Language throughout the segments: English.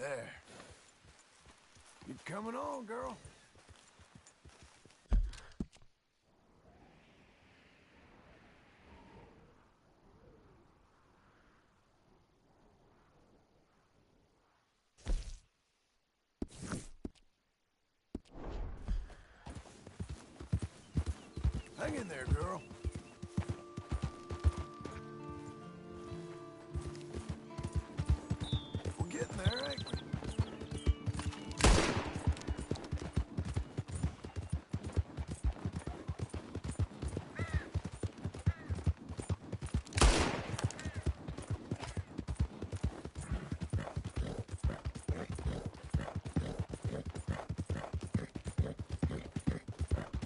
There. You coming on, girl? Hang in there, girl. We're getting there, ain't we?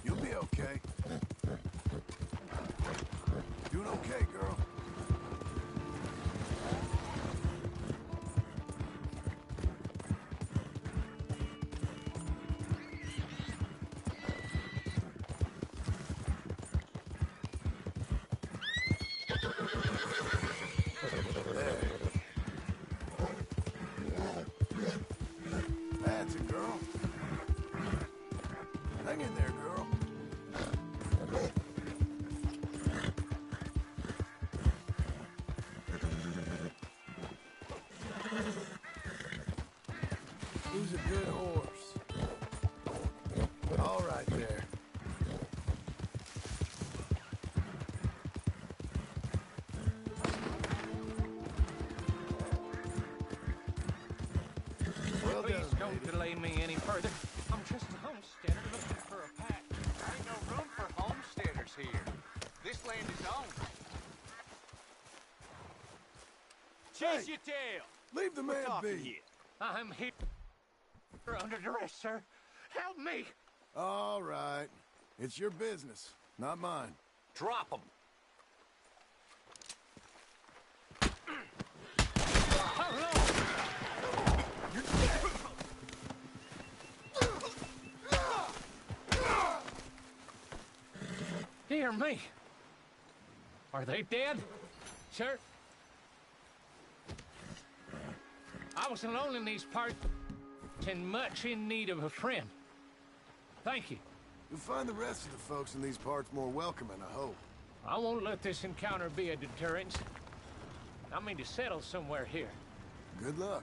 You'll be okay. Doing okay, girl. There. That's it, girl. Hang in there, girl. Who's a good horse? All right there. Well Please done, don't lady. delay me any further. I'm just a homesteader looking for a pack. There ain't no room for homesteaders here. This land is owned. Hey, Chase your tail. leave the man be. I'm here under duress, sir. Help me! All right. It's your business, not mine. Drop him. How long? You're dead. Dear me. Are they dead, sir? I was alone in these parts and much in need of a friend. Thank you. You'll find the rest of the folks in these parts more welcoming, I hope. I won't let this encounter be a deterrent. I mean to settle somewhere here. Good luck.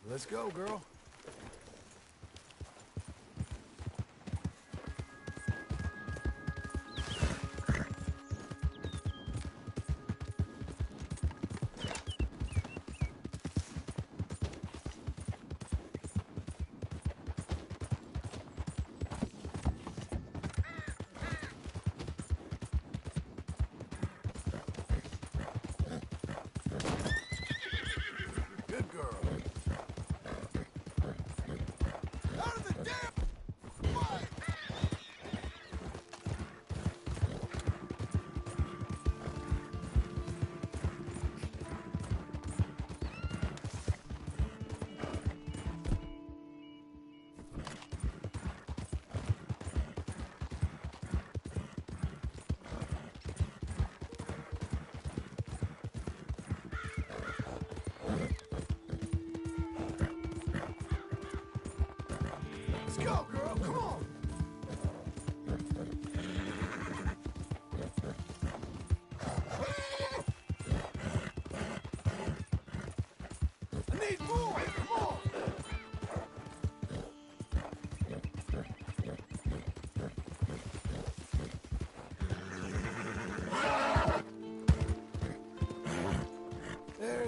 Let's go, girl. Good girl. Out of the damn fight! Let's go, girl. Come on. I need more. Come on.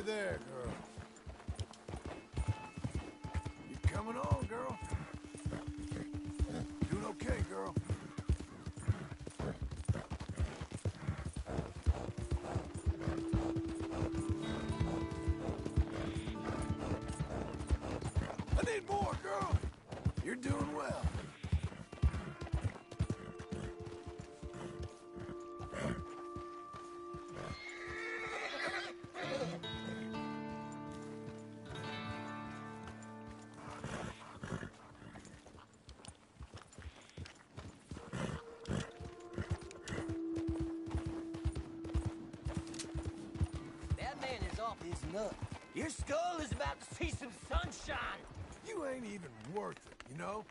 There, girl. You coming on, girl? Doing okay, girl. I need more, girl. You're doing well. easing up. Your skull is about to see some sunshine. You ain't even worth it, you know?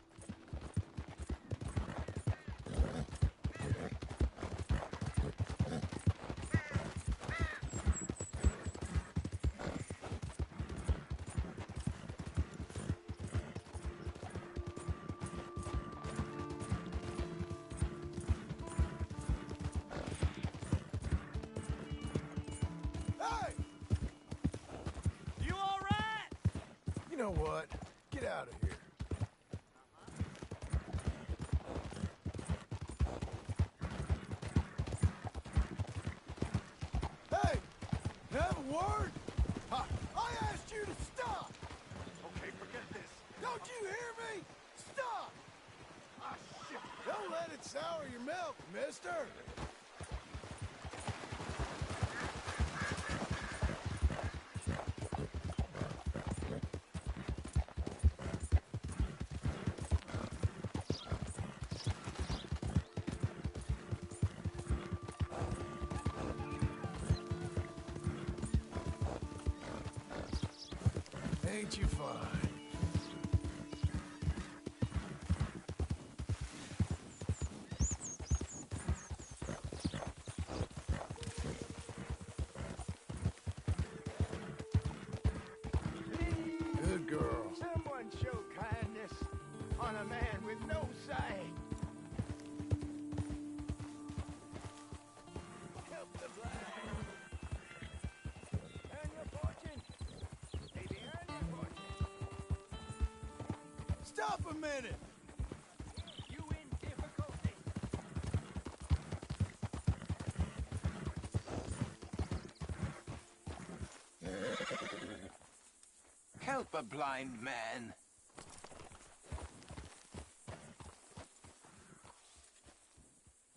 You know what? Get out of here. Hey! Can I have a word? I asked you to stop! Okay, forget this. Don't you hear me? Stop! Ah, shit. Don't let it sour your milk, mister! Ain't you fine? Good girl. Someone show kindness on a man with no sight. Help the blind. Earn your fortune. Maybe earn your fortune. Stop a minute! You in difficulty. Help a blind man.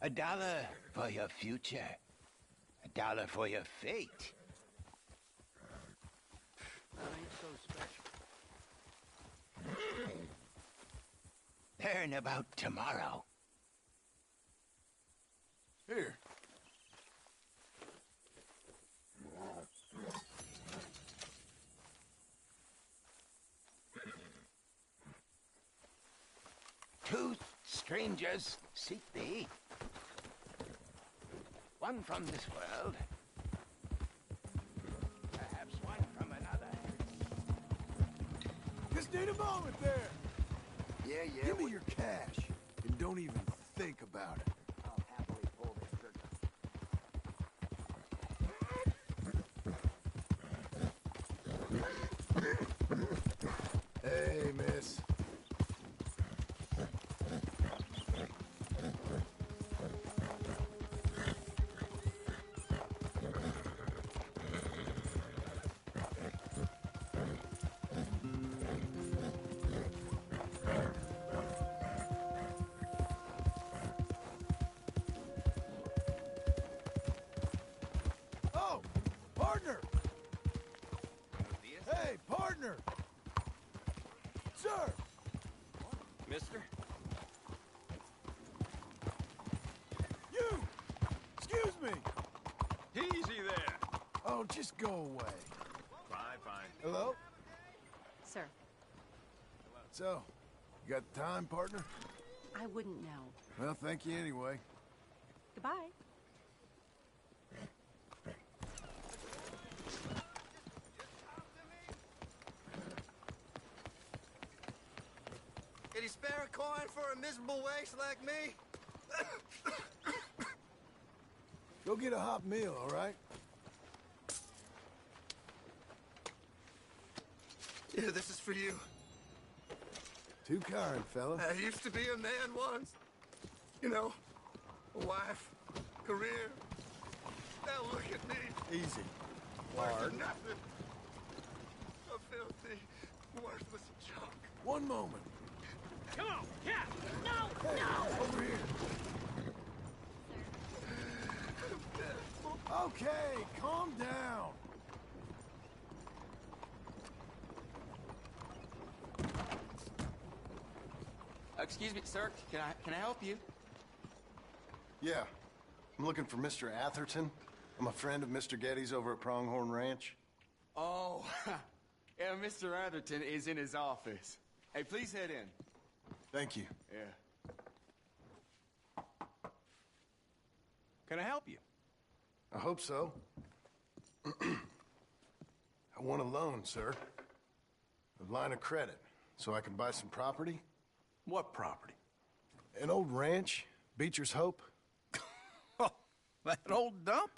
$1 for your future. $1 for your fate. That ain't so special. Learn about tomorrow. Here. Two strangers seek thee. One from this world. Perhaps one from another. Just need a moment there. Yeah. Give me your cash, and don't even think about it. I'll happily pull this trigger. Hey, miss. Oh, partner! Hey, partner! Sir! Mister? You! Excuse me! Easy there. Oh, just go away. Fine. Hello? Sir, So, you got time, partner? I wouldn't know. Well, thank you anyway. Goodbye. Can you spare a coin for a miserable waste like me? Go get a hot meal, all right? Yeah, this is for you. Too kind, fella. I used to be a man once. You know, a wife, career. Now look at me. Easy. Worth nothing. A filthy, worthless junk. One moment. Come on, yeah! No! Hey, over here. Okay, calm down. Excuse me, sir. Can I help you? Yeah. I'm looking for Mr. Atherton. I'm a friend of Mr. Getty's over at Pronghorn Ranch. Oh, Oh, yeah, Mr. Atherton is in his office. Hey, please head in. Thank you. Yeah. Can I help you? I hope so. I want a loan, sir. A line of credit, so I can buy some property. What property? An old ranch, Beecher's Hope. Oh, that old dump?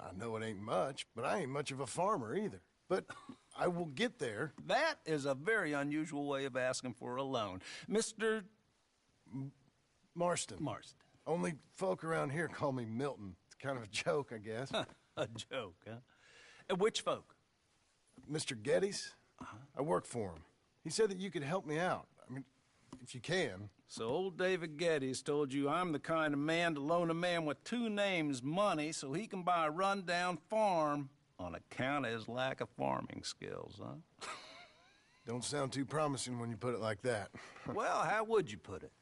I know it ain't much, but I ain't much of a farmer either. But I will get there. That is a very unusual way of asking for a loan. Mr. Marston. Marston. Only folk around here call me Milton. It's kind of a joke, I guess. A joke, huh? And which folk? Mr. Geddes? I work for him. He said that you could help me out. I mean, if you can. So old David Geddes told you I'm the kind of man to loan a man with two names money so he can buy a rundown farm on account of his lack of farming skills, huh? Don't sound too promising when you put it like that. Well, how would you put it?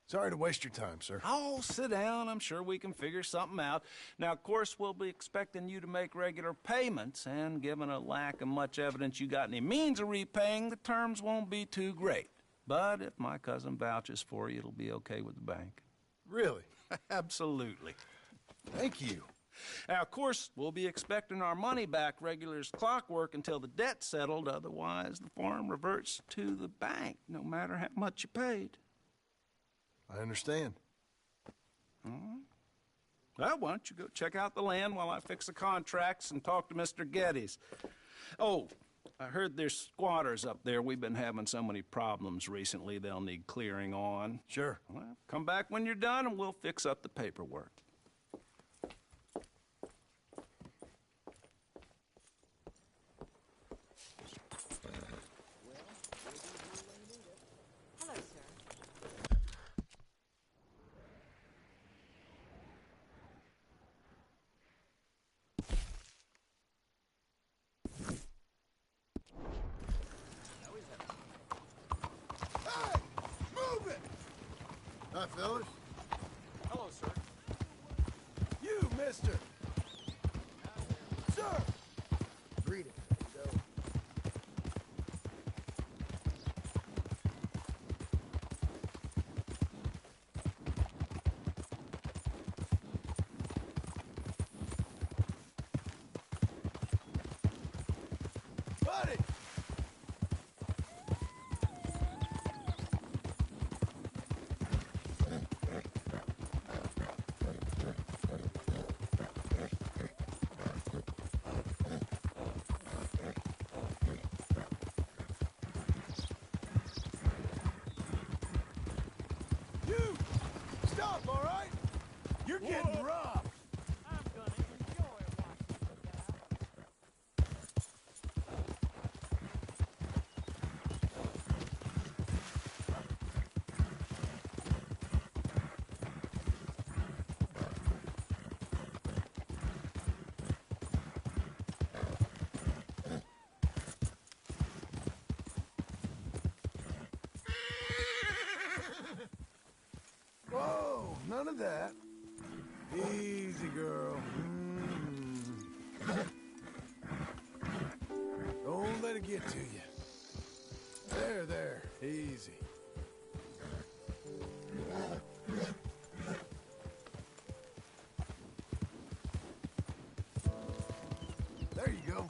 Sorry to waste your time, sir. Oh, sit down. I'm sure we can figure something out. Now, of course, we'll be expecting you to make regular payments, and given a lack of much evidence you got any means of repaying, the terms won't be too great. But if my cousin vouches for you, it'll be okay with the bank. Really? Absolutely. Thank you. Now, of course, we'll be expecting our money back regular as clockwork until the debt's settled. Otherwise, the farm reverts to the bank, no matter how much you paid. I understand. Well, why don't you go check out the land while I fix the contracts and talk to Mr. Geddes. Oh, I heard there's squatters up there. We've been having so many problems recently, they'll need clearing on. Sure. Well, come back when you're done and we'll fix up the paperwork. Hello, sir. Hey! Move it! Hi, fellas. Hello, sir. You, mister! Sir! Greetings. Buddy! You! Stop, all right? You're getting robbed. I'm gonna enjoy watching you guys. Whoa, none of that. Easy, girl. Don't let it get to you. There. Easy. There you go.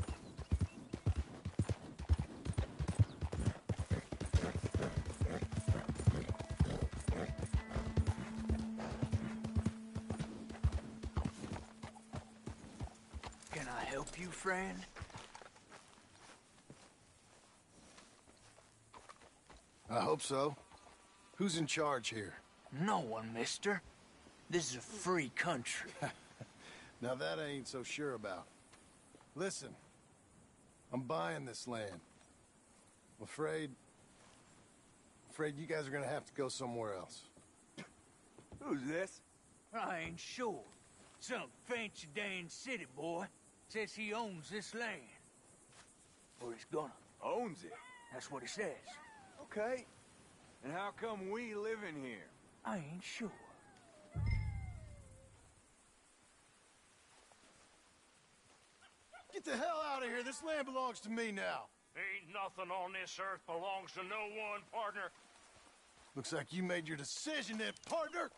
Can I help you, friend? I hope so. Who's in charge here? No one, mister. This is a free country. Now that I ain't so sure about. Listen, I'm buying this land. I'm afraid you guys are gonna have to go somewhere else. Who's this? I ain't sure. Some fancy Dan city boy says he owns this land. Or he's gonna. Owns it. That's what he says. Okay. And how come we live in here? I ain't sure. Get the hell out of here. This land belongs to me now. Ain't nothing on this earth belongs to no one, partner. Looks like you made your decision then, partner.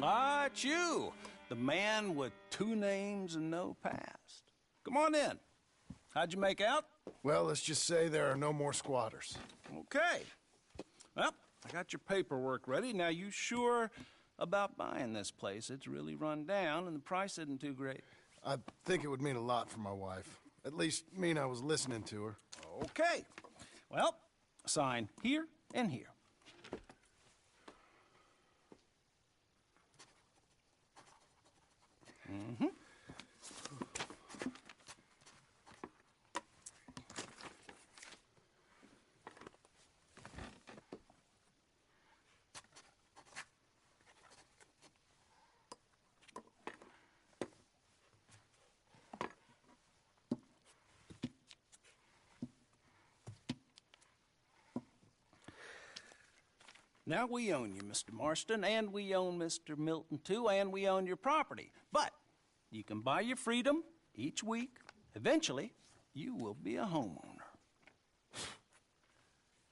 Ah, it's you, the man with 2 names and no past. Come on in. How'd you make out? Well, let's just say there are no more squatters. Okay. Well, I got your paperwork ready. Now, you sure about buying this place? It's really run down, and the price isn't too great. I think it would mean a lot for my wife. At least mean I was listening to her. Okay. Well, sign here and here. Mm-hmm. Now, we own you, Mr. Marston, and we own Mr. Milton, too, and we own your property. But you can buy your freedom each week. Eventually, you will be a homeowner.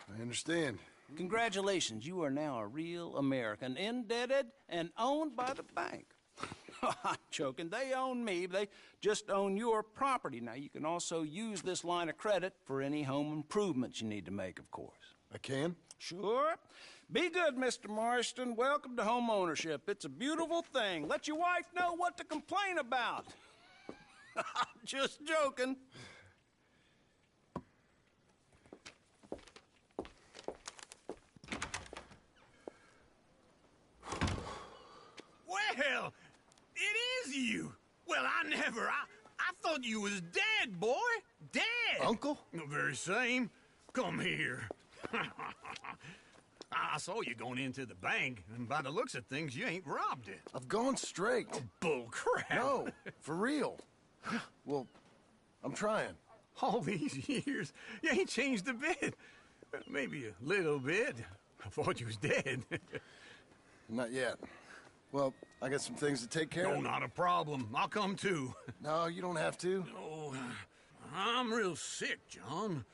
I understand. Congratulations, you are now a real American, indebted and owned by the bank. I'm joking. They own me. They just own your property. Now, you can also use this line of credit for any home improvements you need to make, of course. I can? Sure. Be good, Mr. Marston. Welcome to home ownership. It's a beautiful thing. Let your wife know what to complain about. Just joking. Well, it is you. Well, I thought you was dead, boy. Dead. Uncle? The very same. Come here. I saw you going into the bank, and by the looks of things, you ain't robbed it. I've gone straight. Bull crap. No, for real. Well, I'm trying. All these years, you ain't changed a bit. Maybe a little bit. I thought you was dead. Not yet. Well, I got some things to take care No, of. not a problem. I'll come too. No, you don't have to. Oh, I'm real sick, John.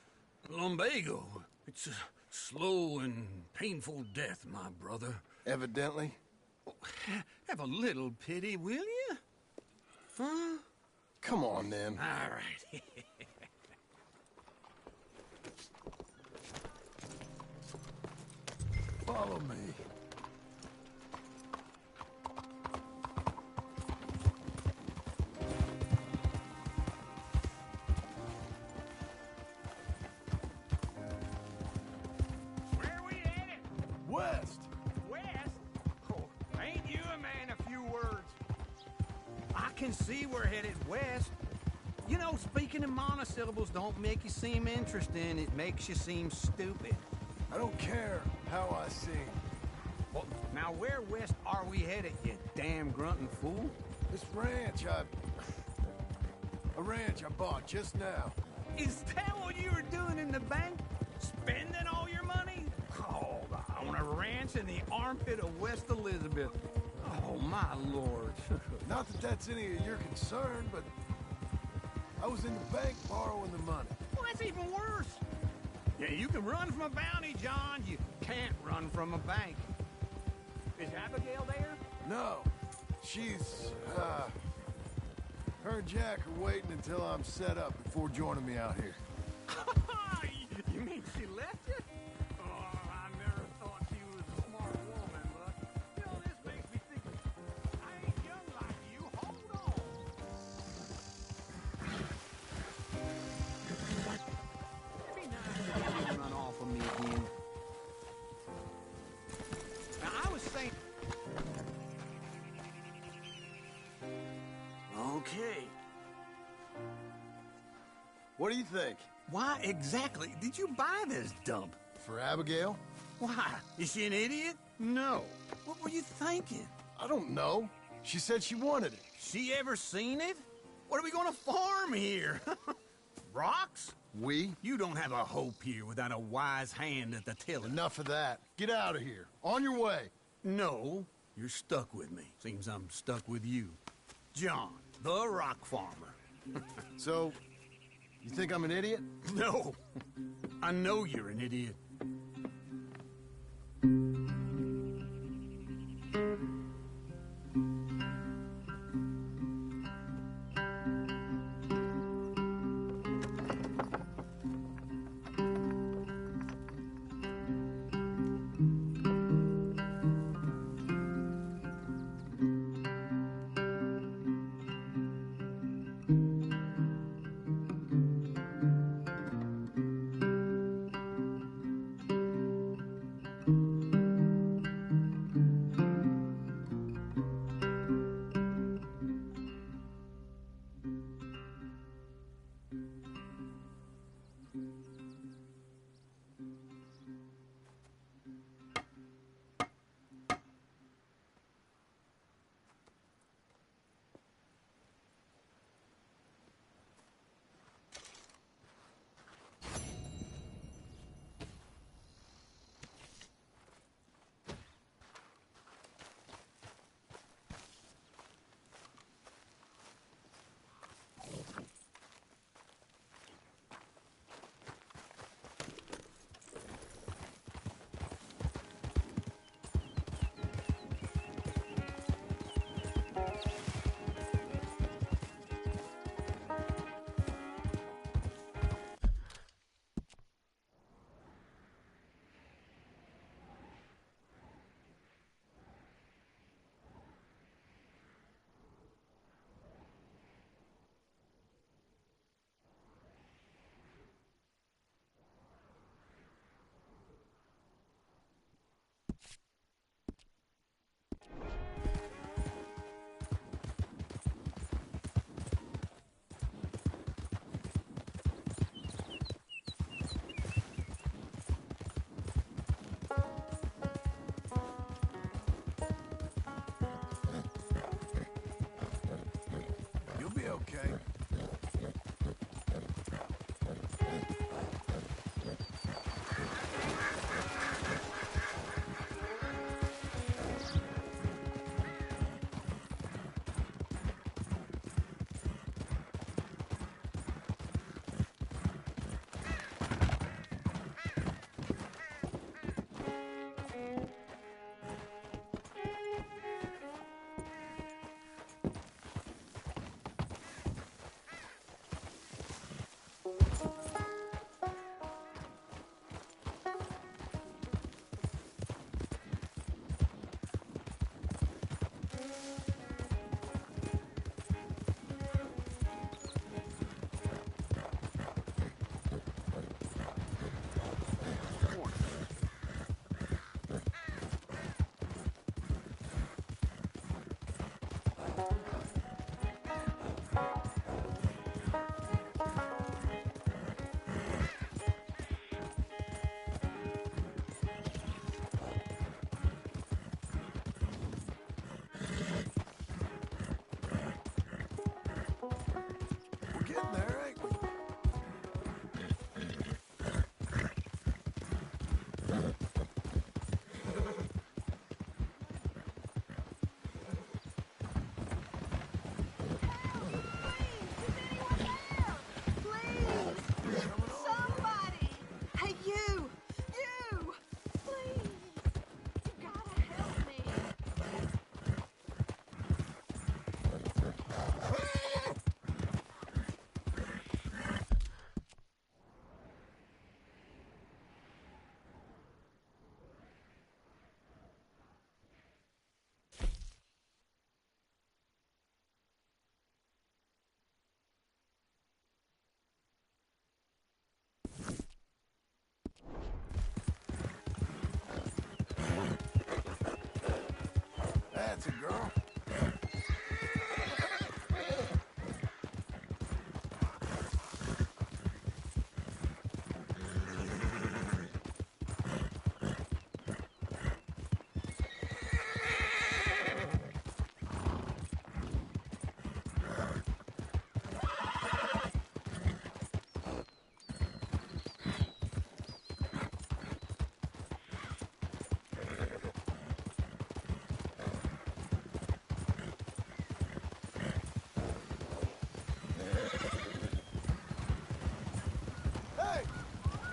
Lumbago. It's a slow and painful death, my brother. Evidently. Have a little pity, will you? Huh? Come on, then. All right. Follow me. Where we headed? West. West? Oh, ain't you a man of few words? I can see we're headed west. You know, speaking in monosyllables don't make you seem interesting. It makes you seem stupid. I don't care how I seem. Well, now where west are we headed, you damn grunting fool? This ranch I bought just now. Is that what you were doing in the bank? Spending all your money? Oh, on a ranch in the armpit of West Elizabeth. Oh, my lord. Not that that's any of your concern, but I was in the bank borrowing the money. Well, that's even worse. Yeah, you can run from a bounty, John. You can't run from a bank. Is Abigail there? No, she's, her and Jack are waiting until I'm set up before joining me out here. You mean she left you? Oh, I never thought she was a smart woman, but, you know, this makes me think I ain't young like you. Hold on. What do you think? Why exactly did you buy this dump? For Abigail? Why? Is she an idiot? No. What were you thinking? I don't know. She said she wanted it. She ever seen it? What are we gonna farm here? Rocks? We? You don't have a hope here without a wise hand at the tiller. Enough of that. Get out of here. On your way. No, you're stuck with me. Seems I'm stuck with you. John, the rock farmer. So, you think I'm an idiot? No, I know you're an idiot. You'll be okay. We're getting there, ain't we? Somebody! Hey, you! You! Please! You gotta help me! That's a girl.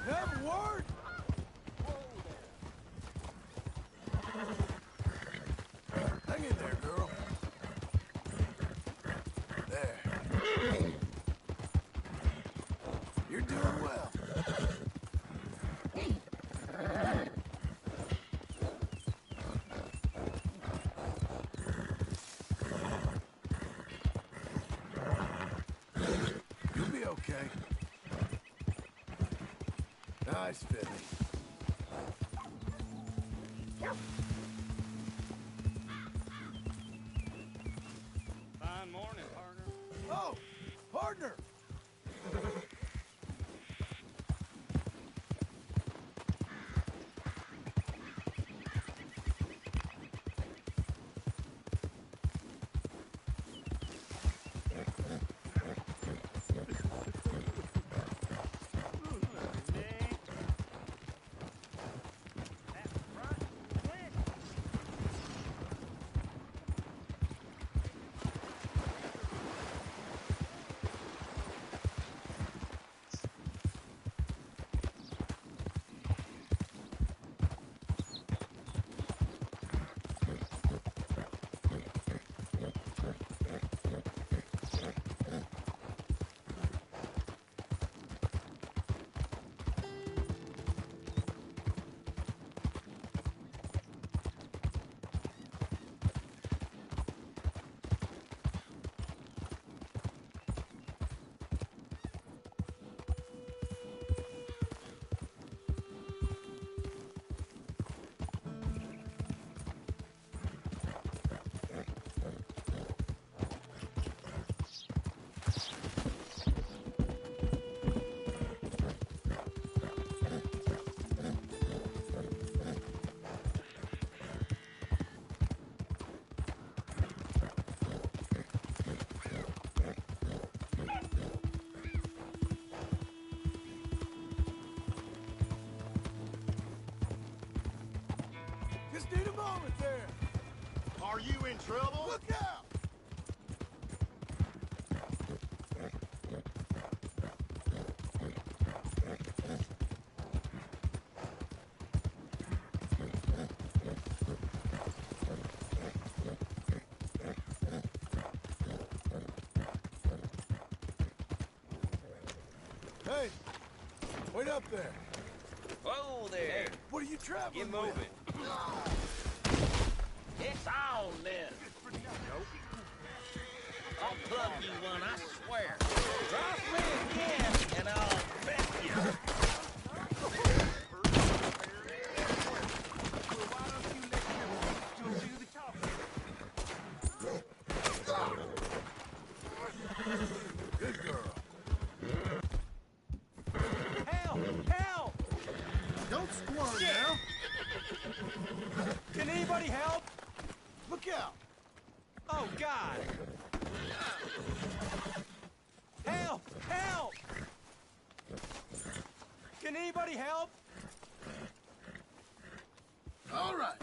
Have a word? Hang in there, girl. There. You're doing well. You'll be okay. Nice fit. Fine morning, partner. Oh, partner! Just need a moment there. Are you in trouble? Look out! Hey, wait up there. Whoa there. What are you traveling Get moving. It's on then. I'll plug you one, I swear. Drop me again, and I'll bet you. Good girl. Help! Help! Don't squirm now. Can anybody help? Look out. Oh, God! Help! Help! Can anybody help? All right.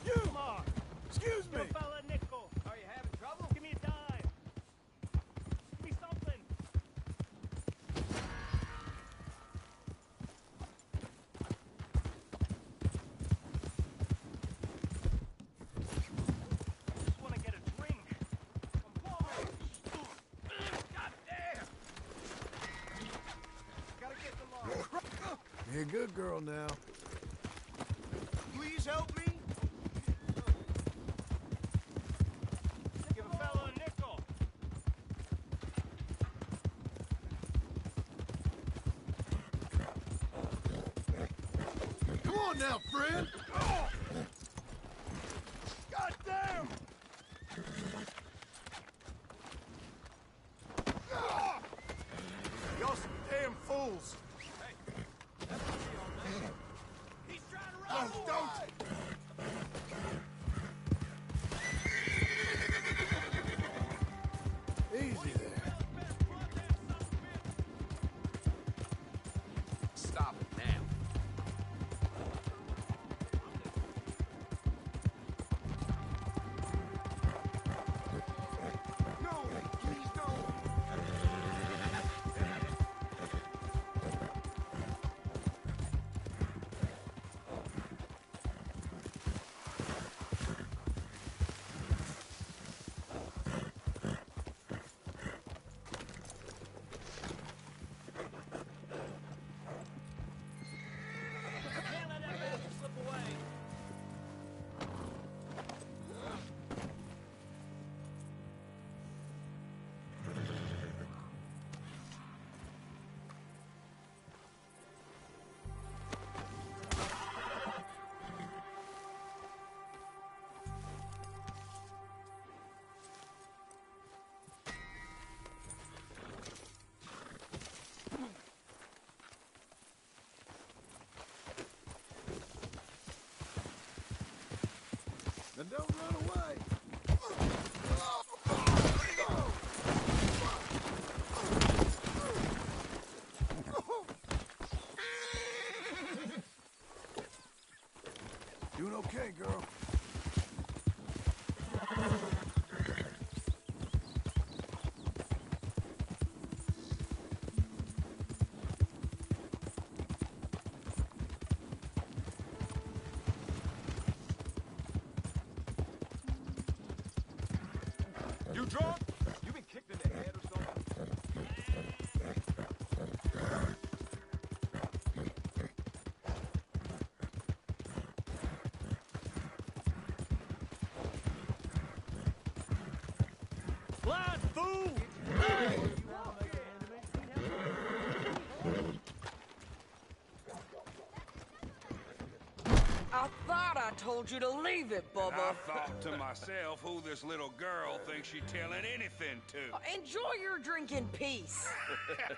You! Excuse me! Fella nickel. Are you having trouble? Give me a dime. Give me something. Just want to get a drink. I'm hungry. God damn. Gotta get the law. You're a good girl now. Please help me. Give a fella a nickel. Come on now, friend. Oh! God damn! Ah! Y'all some damn fools. He's trying to run. Oh, don't. Easy there. Stop it now. Doing okay, girl. You drunk? You been kicked in the head or something? Blind fool! I thought I told you to leave it, Bubba. I thought to myself who this little girl thinks she's telling anything to. Enjoy your drink in peace.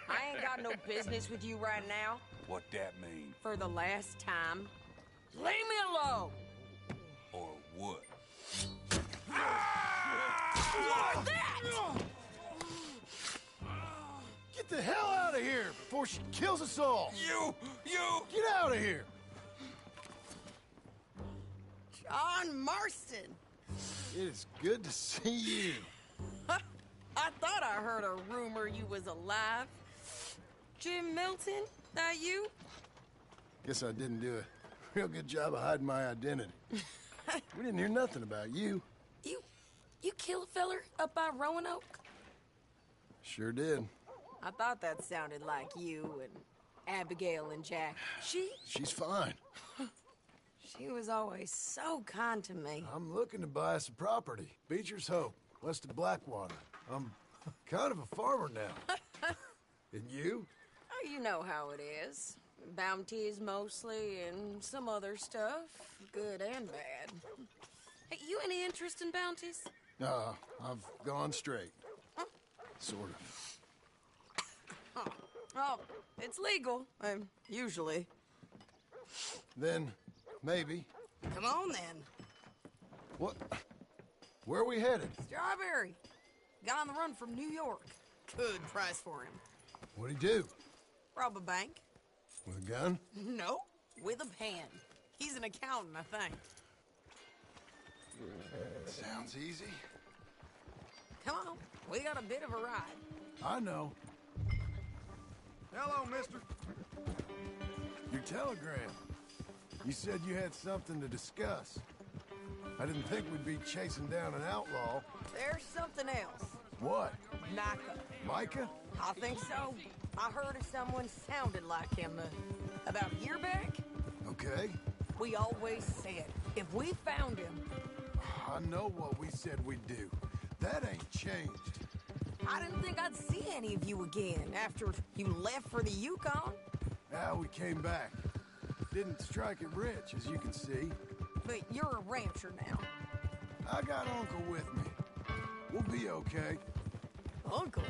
I ain't got no business with you right now. What that mean? For the last time, leave me alone. Or what? Like that! Get the hell out of here before she kills us all! You! Get out of here! John Marston. It is good to see you. I thought I heard a rumor you was alive. Jim Milton, that you? Guess I didn't do a real good job of hiding my identity. We didn't hear nothing about you. You kill a feller up by Roanoke? Sure did. I thought that sounded like you and Abigail and Jack. She's fine. She was always so kind to me. I'm looking to buy us a property. Beecher's Hope, west of Blackwater. I'm kind of a farmer now. And you? Oh, you know how it is. Bounties mostly, and some other stuff, good and bad. Hey, you any interest in bounties? I've gone straight. Sort of. Oh, it's legal, usually. Then, maybe. Come on, then. What? Where are we headed? Strawberry. Got on the run from New York. Good price for him. What'd he do? Rob a bank. With a gun? No, with a pen. He's an accountant, I think. Sounds easy. Come on, we got a bit of a ride. I know. Hello, mister. Your telegram. You said you had something to discuss. I didn't think we'd be chasing down an outlaw. There's something else. What? Naka. Micah? I think so. I heard of someone sounded like him about a year back. Okay. We always said, if we found him... I know what we said we'd do. That ain't changed. I didn't think I'd see any of you again after you left for the Yukon. Now we came back. Didn't strike it rich, as you can see. But you're a rancher now. I got Uncle with me. We'll be okay. Uncle?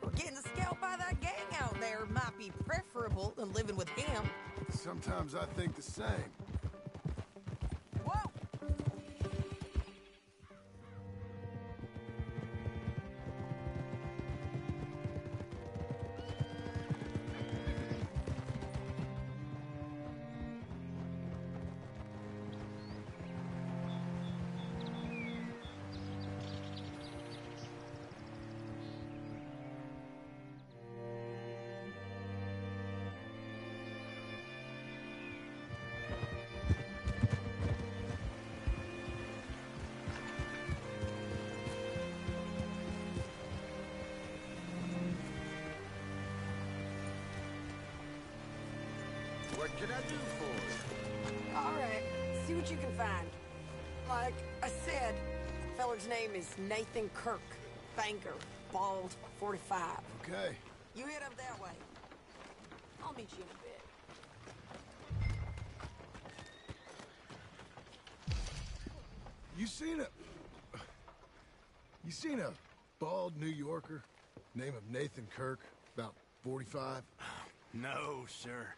Well, getting scalped by that gang out there might be preferable than living with him. Sometimes I think the same. Whoa! What can I do for you? All right, see what you can find. Like I said, feller's name is Nathan Kirk. Banker, bald, 45. Okay. You head up that way. I'll meet you in a bit. You seen a bald New Yorker, name of Nathan Kirk, about 45? No, sir.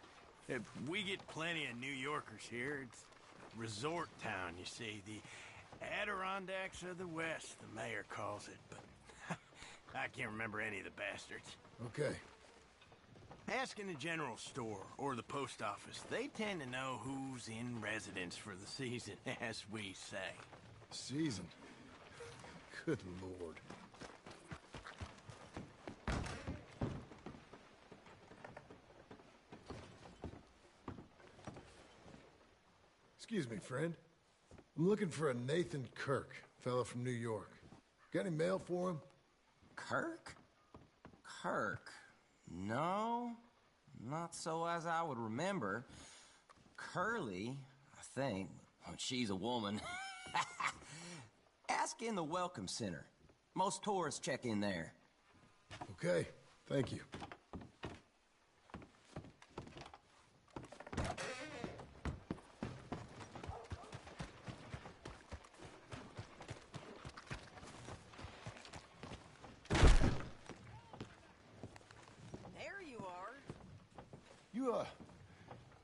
We get plenty of New Yorkers here. It's a resort town, you see. The Adirondacks of the West, the mayor calls it. But I can't remember any of the bastards. Okay. Ask in the general store or the post office. They tend to know who's in residence for the season, as we say. Season? Good Lord. Excuse me, friend. I'm looking for a Nathan Kirk, fellow from New York. Got any mail for him? Kirk? Kirk? No, not so as I would remember. Curly, I think. Oh, she's a woman. Ask in the Welcome Center. Most tourists check in there. Okay, thank you.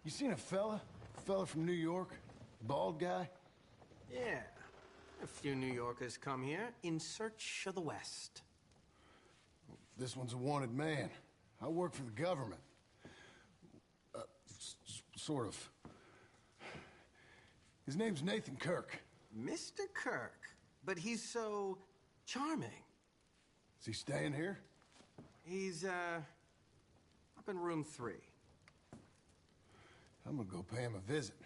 You seen a fella? Fella from New York? Bald guy? Yeah. A few New Yorkers come here in search of the West. This one's a wanted man. I work for the government. Sort of. His name's Nathan Kirk. Mr. Kirk? But he's so charming. Is he staying here? He's, up in room 3. I'm gonna go pay him a visit.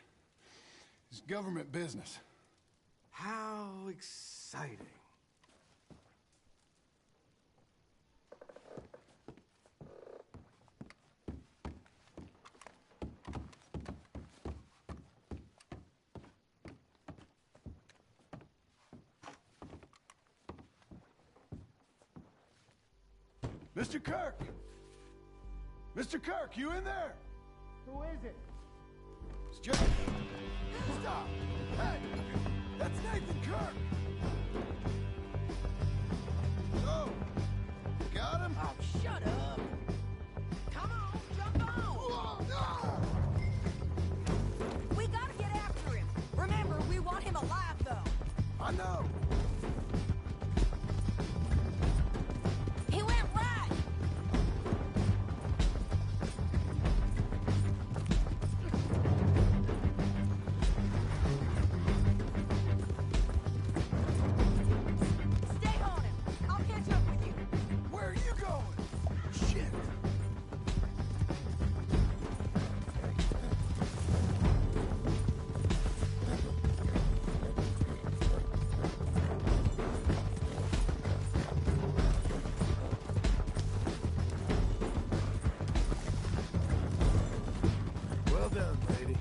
It's government business. How exciting. Mr. Kirk! Mr. Kirk, you in there? Who is it? It's just... Stop! Hey! That's Nathan Kirk! So, you got him? Oh, shut up. Come on, jump on. Whoa, no! We gotta get after him. Remember, we want him alive, though. I know! He went right. Stay on him. I'll catch up with you. Where are you going? Shit! Well done, lady.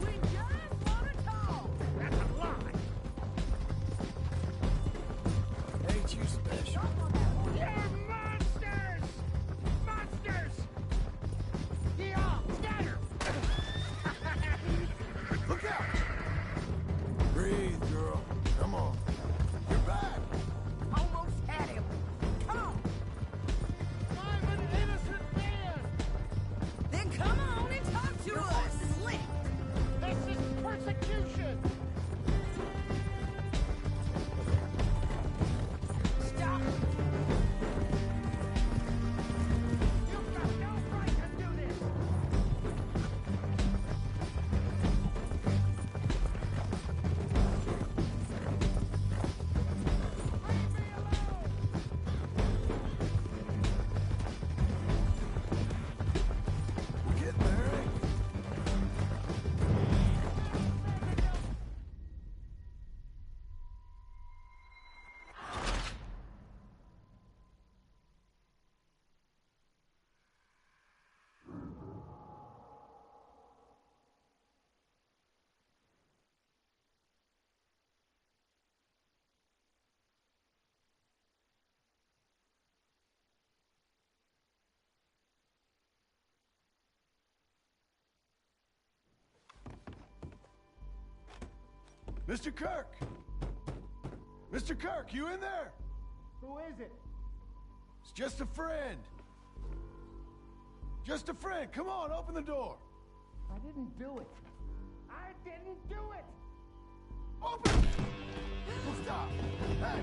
We just want to talk. That's a lie. Ain't you special? You're monsters! Monsters! Yeah, scatter! Look out! Breathe, girl. Come on. You're back! Almost had him. Come on. I'm an innocent man! Then come on and talk to us. Slick. This is persecution! Stop. You've got no right to do this! Leave me alone! We're getting there, ain't we? Mr. Kirk! Mr. Kirk, you in there? Who is it? It's just a friend. Just a friend. Come on, open the door. I didn't do it. I didn't do it! Open! Stop! Hey!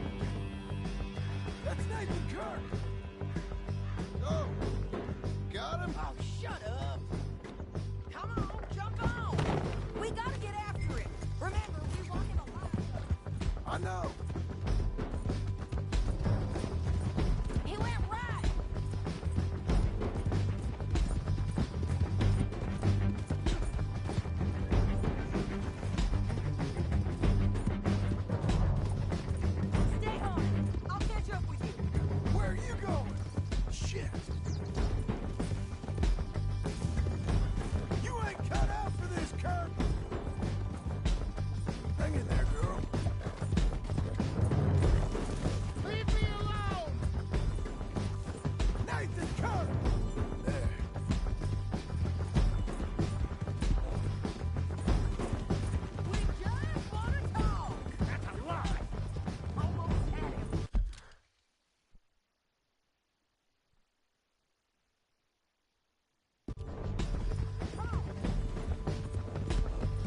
That's Nathan Kirk! Oh, got him? Oh, shut up. Come on, jump on. We gotta get after him. Remember, we want him alive. I know. He went right. Stay on it. I'll catch up with you. Where are you going? Shit. You ain't cut out for this, Kirk. Hang in there, girl. Leave me alone! Nathan, Kirk! There. We just want to talk. That's a lie! Almost had him.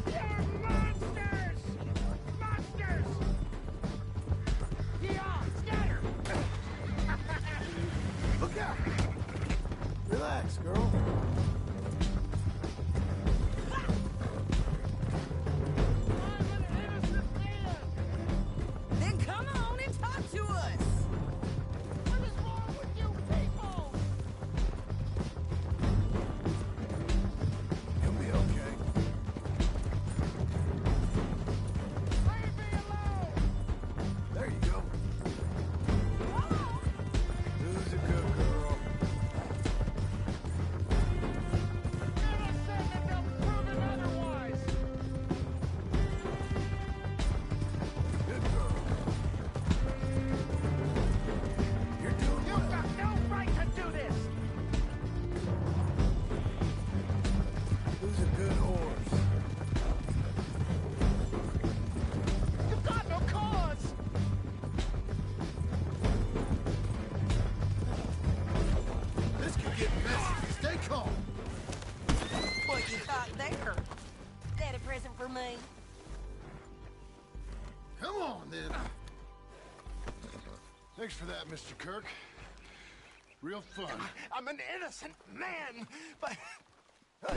You're monsters! Monsters! Yeah, scatter! Look out! Relax, girl. Then come on and talk to us. What is wrong with you people? You'll be okay. Leave me alone! There you go. Who's a good girl? Innocent until proven otherwise! Good girl. You're doing You've well. got no right to do this! Who's a good horse? You've got no cause! This could get messy. Stay calm. What you got there? That a present for me? Come on, then. Thanks for that, Mr. Kirk. Real fun. I'm an innocent man, but Hey,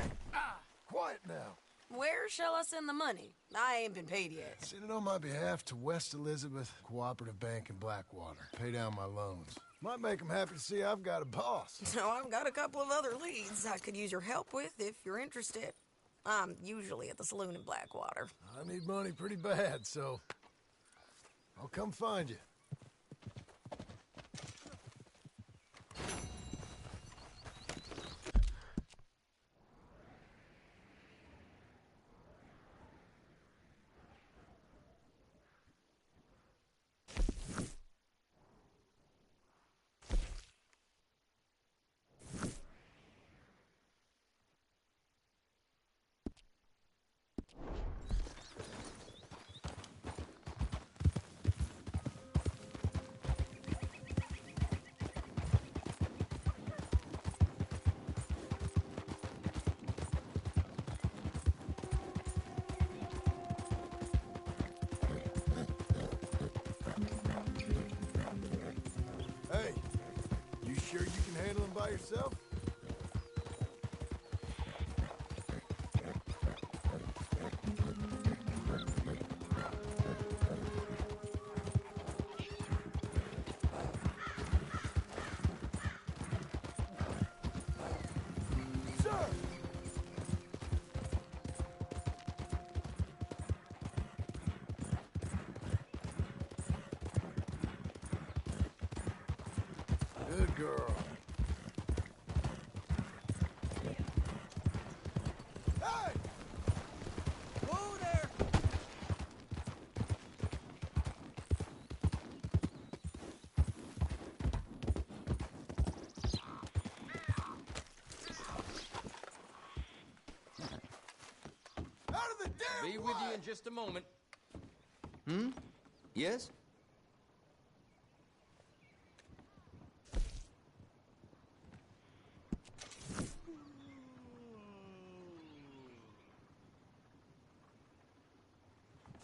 quiet now. Where shall I send the money? I ain't been paid yet. Send it on my behalf to West Elizabeth Cooperative Bank in Blackwater. Pay down my loans. Might make them happy to see I've got a boss. So I've got a couple of other leads I could use your help with if you're interested. I'm usually at the saloon in Blackwater. I need money pretty bad, so I'll come find you. Hey, you sure you can handle them by yourself? Sir! Good girl. Hey! Whoa there! Out of the damn Be with you in just a moment. Yes?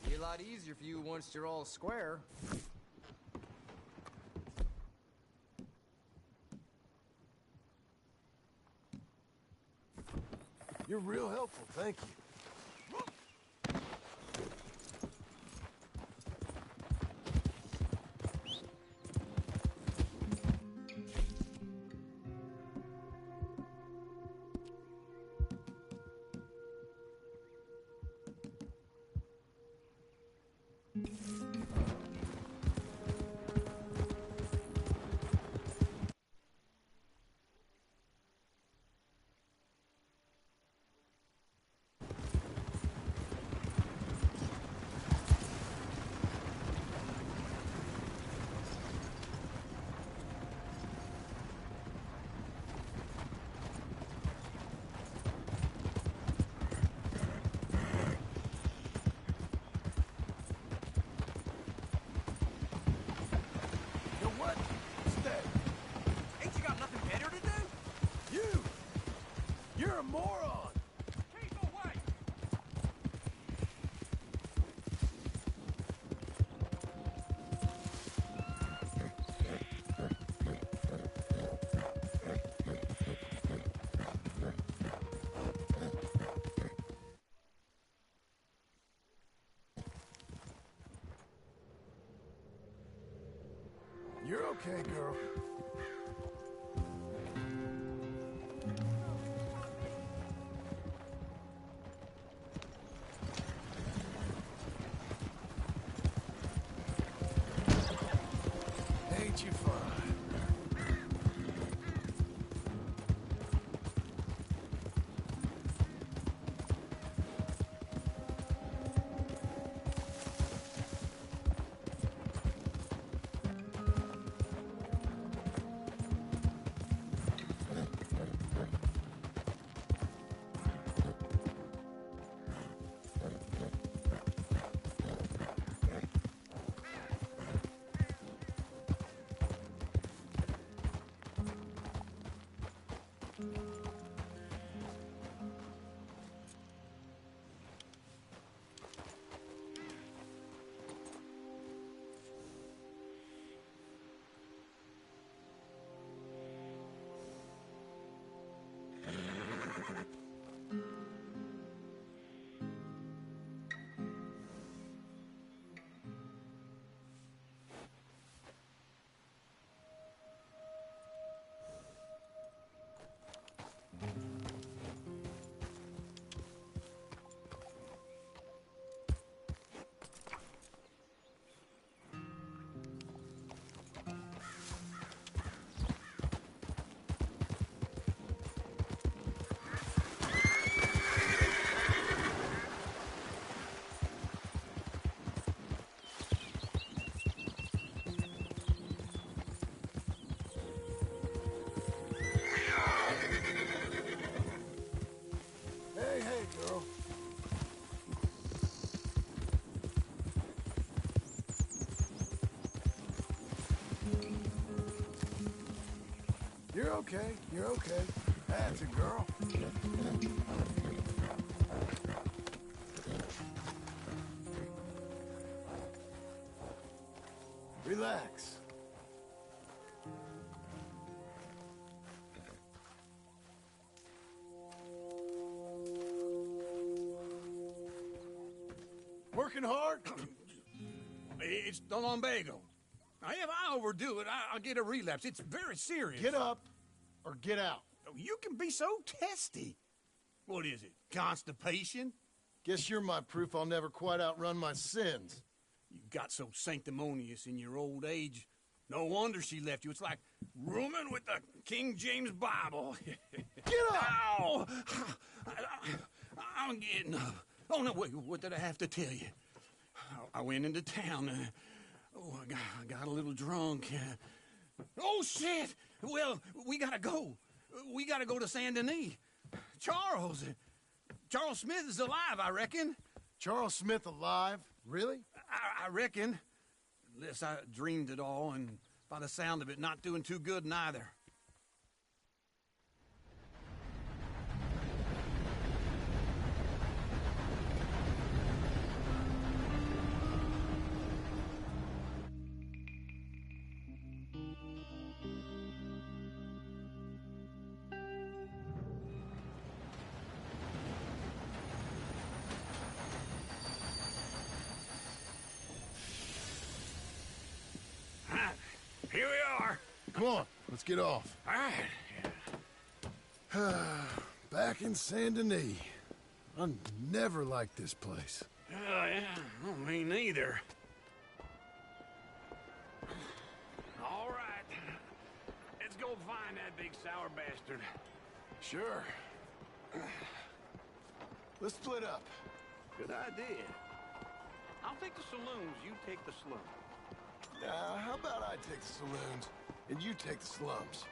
Be a lot easier for you once you're all square. You're real helpful, thank you. You're okay, girl. Ain't you fine? Girl. You're okay. You're okay. That's a girl. Relax. Working hard? It's the lumbago. Now, if I overdo it, I'll get a relapse. It's very serious. Get up or get out. You can be so testy. What is it, constipation? Guess you're my proof I'll never quite outrun my sins. You got so sanctimonious in your old age. No wonder she left you. It's like rooming with the King James Bible. Get up! Ow! I'm getting up. Oh, no, wait, what did I have to tell you? I went into town. I got a little drunk. Oh, shit! Well, we gotta go. We gotta go to Saint Denis. Charles Smith is alive, I reckon. Charles Smith alive? Really? I reckon. Unless I dreamed it all, and by the sound of it, not doing too good neither. Come on, let's get off. All right. Back in Saint Denis. I never liked this place. Yeah, well, me neither. All right. Let's go find that big sour bastard. Sure. Let's split up. Good idea. I'll take the saloons, you take the slums. How about I take the saloons, and you take the slums?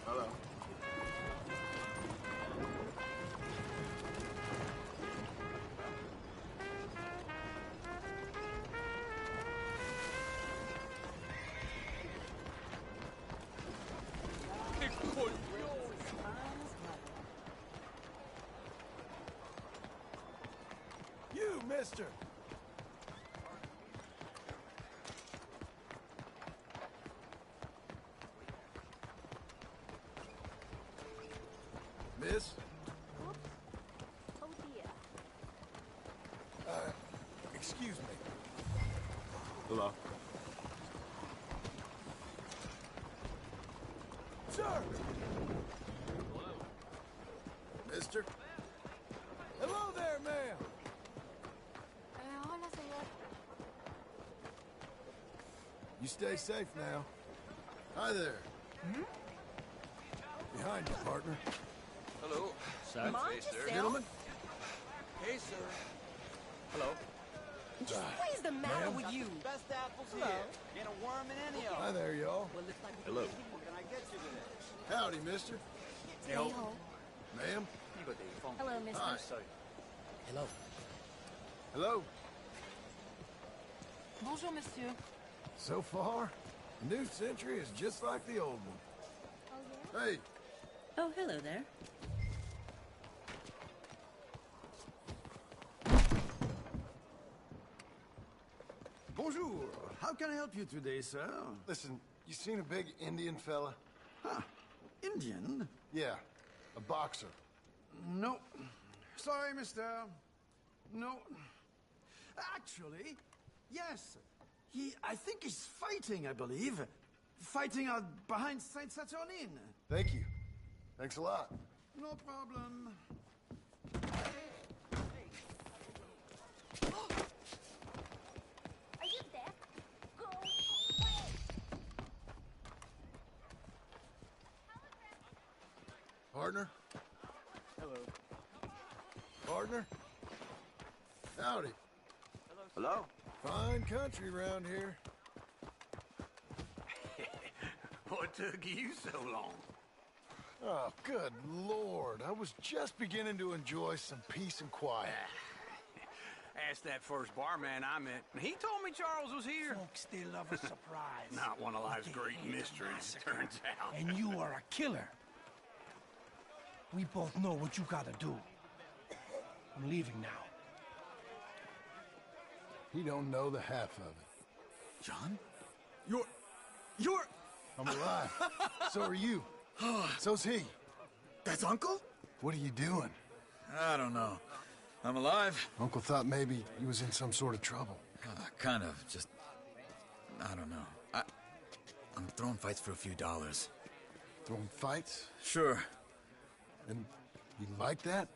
Hello. You, mister! Miss? Oh dear. Excuse me. Hello. Sir! Hello. Mister? Hello there, ma'am! Hola, señor. You stay safe now. Hi there. Behind you, partner. Hello. Mind sir. yourself. Gentlemen? Hey, sir. Hello. What is the matter with you? Best apples here. Get a worm in any of Hi there, y'all. Hello. Can I get you today? Howdy, mister. Hey-ho. Ma'am? Hello, mister. Hi. Hello. Hello. Bonjour, monsieur. So far, the new century is just like the old one. Oh, Hey, Oh, hello there. Bonjour. How can I help you today, sir? listen, you seen a big Indian fella? Huh. Indian? Yeah, a boxer. No. Sorry, mister. No. Actually, yes. I think he's fighting, I believe. Fighting out behind Saint Saturnin. Thank you. Thanks a lot. No problem. Are you there? Go away! Partner? Hello. Partner? Howdy. Hello. Fine country around here. What took you so long? Oh, good Lord. I was just beginning to enjoy some peace and quiet. Asked that first barman I met, and he told me Charles was here. Folks, they love a surprise. Not one of life's great mysteries, it turns out. And you are a killer. We both know what you gotta do. I'm leaving now. He don't know the half of it. John? You're... I'm alive. So are you. So's he. That's Uncle? What are you doing? I don't know. I'm alive. Uncle thought maybe he was in some sort of trouble. Kind of. Just... I don't know. I'm throwing fights for a few dollars. Throwing fights? Sure. And you like that?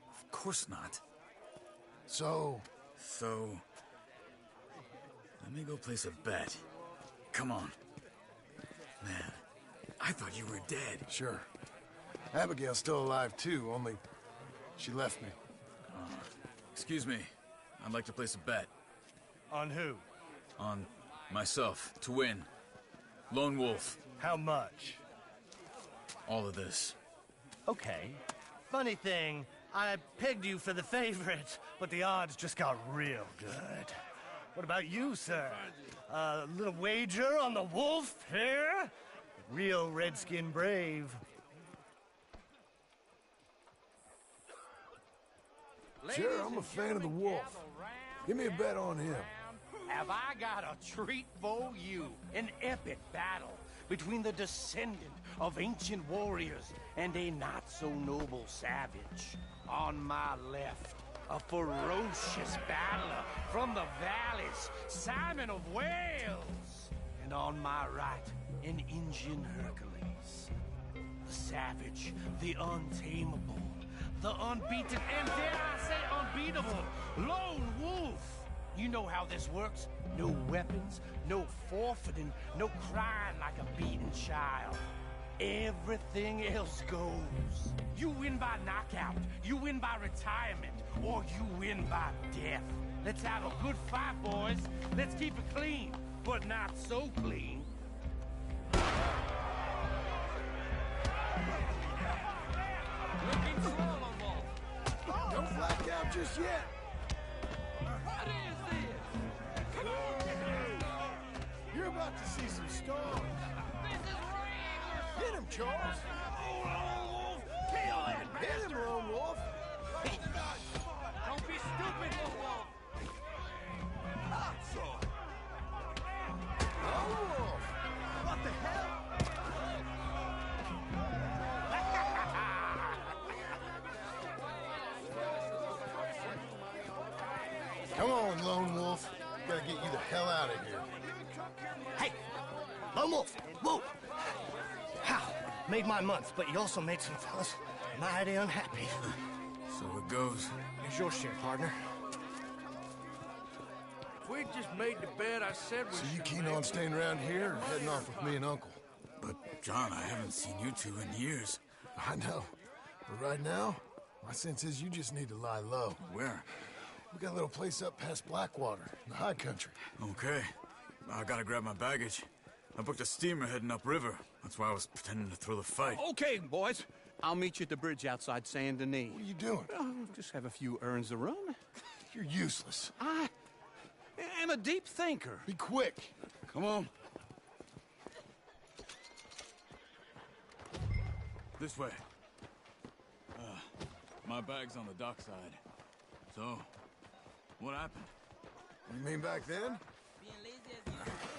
Of course not. So... So... Let me go place a bet. Come on. Man, I thought you were dead. Sure. Abigail's still alive, too, only she left me. Excuse me. I'd like to place a bet. On who? On myself, to win. Lone Wolf. How much? All of this. Okay. Funny thing, I pegged you for the favorite, but the odds just got real good. What about you, sir? A little wager on the wolf here? Real redskin brave. Sure, I'm a fan of the wolf. Give me a bet on him. Have I got a treat for you? An epic battle between the descendant of ancient warriors and a not-so-noble savage. On my left, a ferocious battler from the valleys, Simon of Wales. And on my right, an Indian Hercules. The savage, the untamable, the unbeaten, and dare I say unbeatable, Lone Wolf. You know how this works. No weapons, no forfeiting, no crying like a beaten child. Everything else goes. You win by knockout, you win by retirement, or you win by death. Let's have a good fight, boys. Let's keep it clean, but not so clean. Looking slow, Lone Wolf. Don't flack out just yet. What is this? Come on! You're about to see some stars. This is rigged. Hit him, Charles. Oh, Lone Wolf. Kill that bastard. Hit him, Lone Wolf. Don't be stupid, Lone Wolf. Not so. Lone Wolf. What the hell? Come on, Lone Wolf. Gotta get you the hell out of here. Hey, Lone Wolf, whoa! How? Made my month, but you also made some fellas mighty unhappy. So it goes. Here's your share, partner. If we just made the bed I said we So you keen on staying around here or heading off with me and Uncle? But, John, I haven't seen you two in years. I know. But right now, my sense is you just need to lie low. Where? We got a little place up past Blackwater, in the high country. Okay. I gotta grab my baggage. I booked a steamer heading upriver. That's why I was pretending to throw the fight. Okay, boys. I'll meet you at the bridge outside Saint Denis. What are you doing? Oh, just have a few errands to run. You're useless. I am a deep thinker. Be quick. Come on. This way. My bag's on the dockside. So, what happened? You mean back then?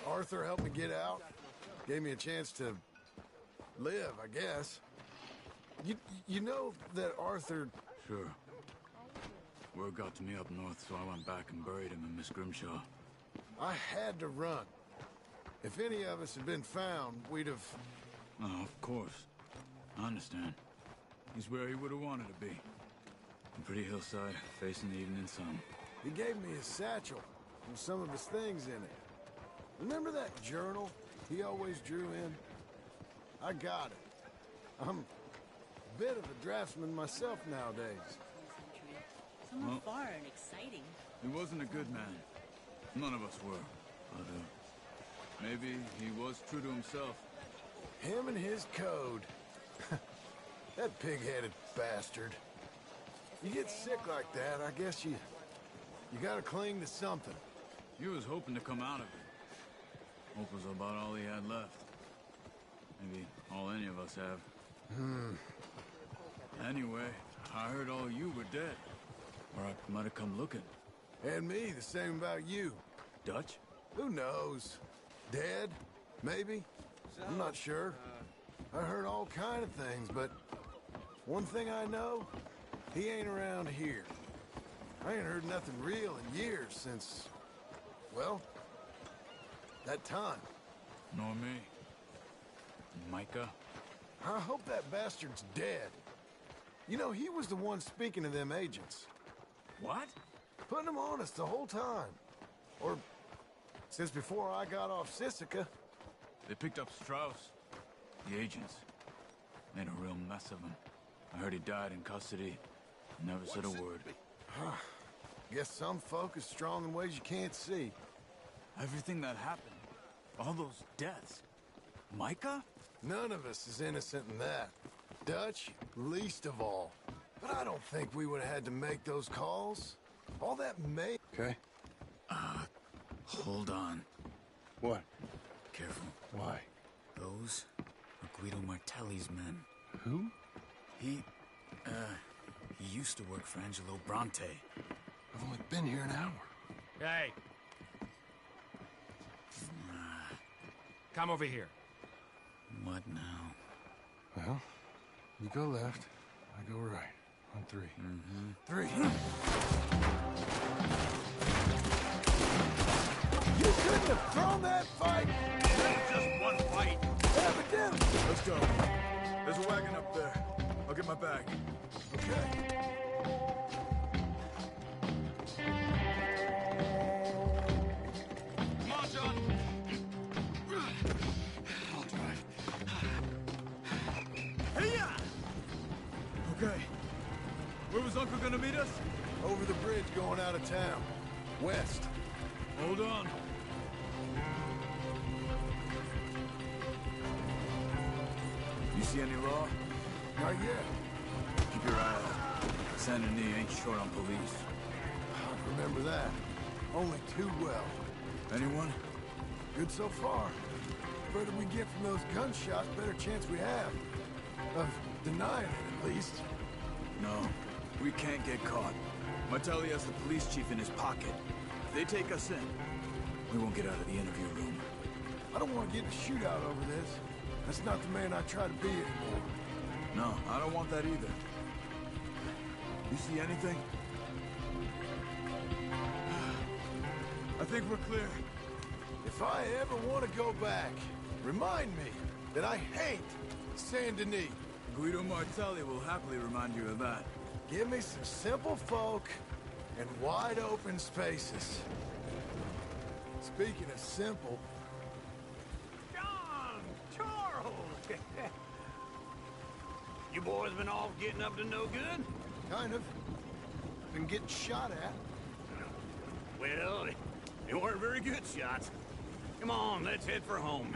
Arthur helped me get out. Gave me a chance to live, I guess. You know that Arthur... Sure. Word got to me up north, so I went back and buried him in Miss Grimshaw. I had to run. If any of us had been found, we'd have... Oh, of course. I understand. He's where he would have wanted to be. A pretty hillside, facing the evening sun. He gave me his satchel with some of his things in it. Remember that journal he always drew in? I got it. I'm a bit of a draftsman myself nowadays. Someone Well, far and exciting. He wasn't a good man. None of us were. But, maybe he was true to himself. Him and his code. That pig-headed bastard. You get sick like that, I guess you gotta cling to something. He was hoping to come out of it. Hope was about all he had left. Maybe all any of us have. Anyway, I heard all you were dead. Or I might have come looking. And me, the same about you. Dutch? Who knows? Dead? Maybe? I'm not sure. I heard all kind of things, but one thing I know, he ain't around here. I ain't heard nothing real in years since, well, that time. Nor me. Micah? I hope that bastard's dead. You know, he was the one speaking to them agents. What? Putting them on us the whole time. Or since before I got off Sisika. They picked up Strauss. The agents. Made a real mess of him. I heard he died in custody. Never said a word. Guess some folk is strong in ways you can't see. Everything that happened. All those deaths. Micah? None of us is innocent in that. Dutch, least of all. But I don't think we would have had to make those calls. All that may... Okay. Hold on. What? Careful. Why? Those are Guido Martelli's men. Who? He used to work for Angelo Bronte. I've only been here an hour. Hey. Come over here. What now? Well, you go left, I go right. On 3. Mm-hmm. 3. You couldn't have thrown that fight! That's just one fight. Evidently! Let's go. There's a wagon up there. I'll get my bag. Okay. Come on, John. I'll drive. Hey-ya! Okay. Where was Uncle gonna meet us? Over the bridge going out of town. West. Hold on. You see any law? Not yet. Keep your eye out. Saint Denis ain't short on police. I remember that. Only too well. Anyone? Good so far. Further we get from those gunshots, better chance we have. Of denying it, at least. No. We can't get caught. Martelli has the police chief in his pocket. If they take us in, we won't get out of the interview room. I don't want to get in a shootout over this. That's not the man I try to be anymore. No, I don't want that either. You see anything? I think we're clear. If I ever want to go back, remind me that I hate Saint Denis. Guido Martelli will happily remind you of that. Give me some simple folk and wide open spaces. Speaking of simple... John! Charles! You boys been off getting up to no good? Kind of. Been getting shot at. Well, they weren't very good shots. Come on, let's head for home.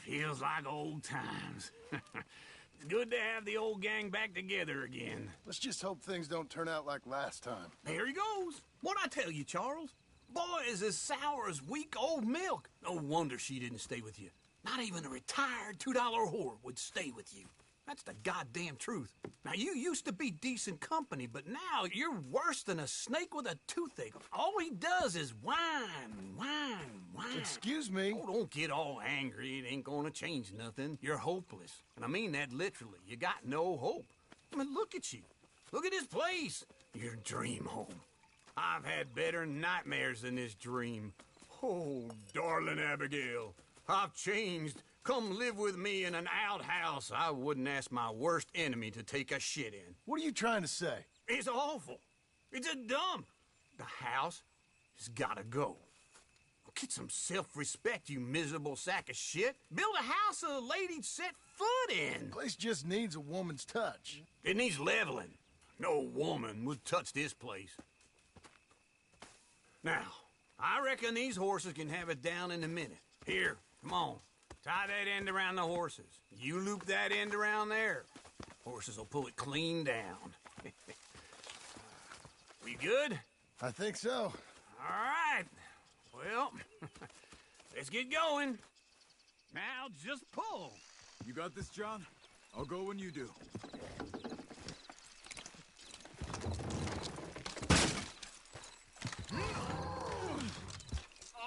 Feels like old times. It's good to have the old gang back together again. Let's just hope things don't turn out like last time. There he goes. What'd I tell you, Charles? Boy is as sour as weak old milk. No wonder she didn't stay with you. Not even a retired $2 whore would stay with you. That's the goddamn truth. Now, you used to be decent company, but now you're worse than a snake with a toothache. All he does is whine, whine, whine. Excuse me? Oh, don't get all angry. It ain't gonna change nothing. You're hopeless. And I mean that literally. You got no hope. I mean, look at you. Look at this place. Your dream home. I've had better nightmares than this dream. Oh, darling Abigail, I've changed. Come live with me in an outhouse I wouldn't ask my worst enemy to take a shit in. What are you trying to say? It's awful. It's a dump. The house has gotta go. Get some self-respect, you miserable sack of shit. Build a house a lady'd set foot in. The place just needs a woman's touch. It needs leveling. No woman would touch this place. Now, I reckon these horses can have it down in a minute. Here, come on. Tie that end around the horses. You loop that end around there. Horses will pull it clean down. We good? I think so. All right. Well, let's get going. Now just pull. You got this, John? I'll go when you do.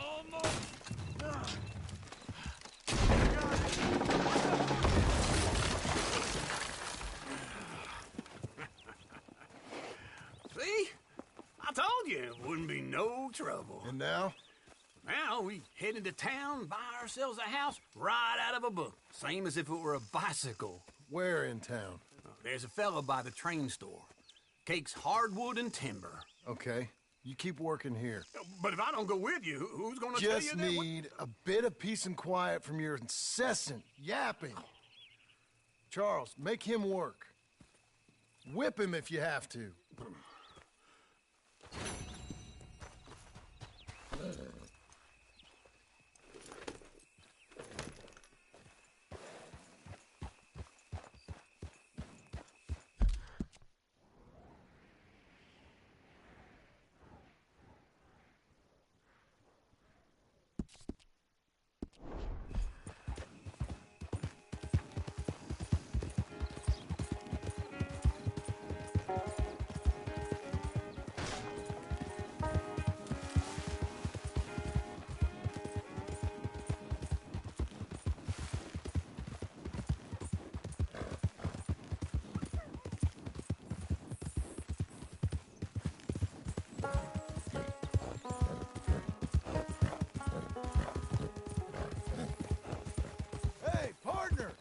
Almost you, it wouldn't be no trouble. And now? Now we headed to town, buy ourselves a house right out of a book. Same as if it were a bicycle. Where in town? There's a fella by the train store. Cakes hardwood and timber. Okay. You keep working here. But if I don't go with you, who's gonna tell you Just that? need a bit of peace and quiet from your incessant yapping. Charles, make him work. Whip him if you have to. Hey, partner!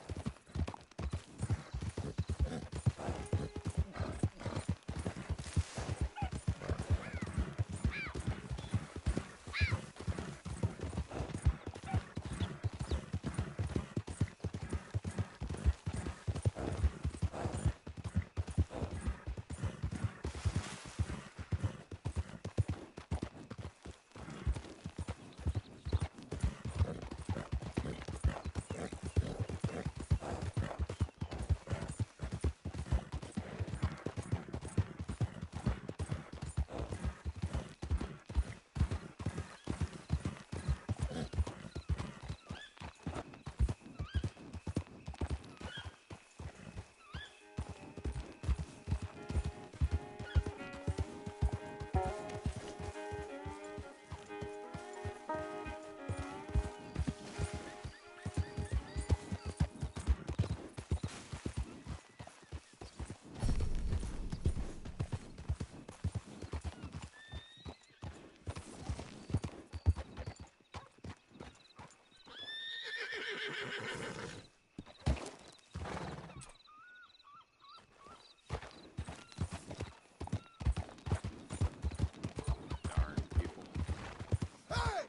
Hey!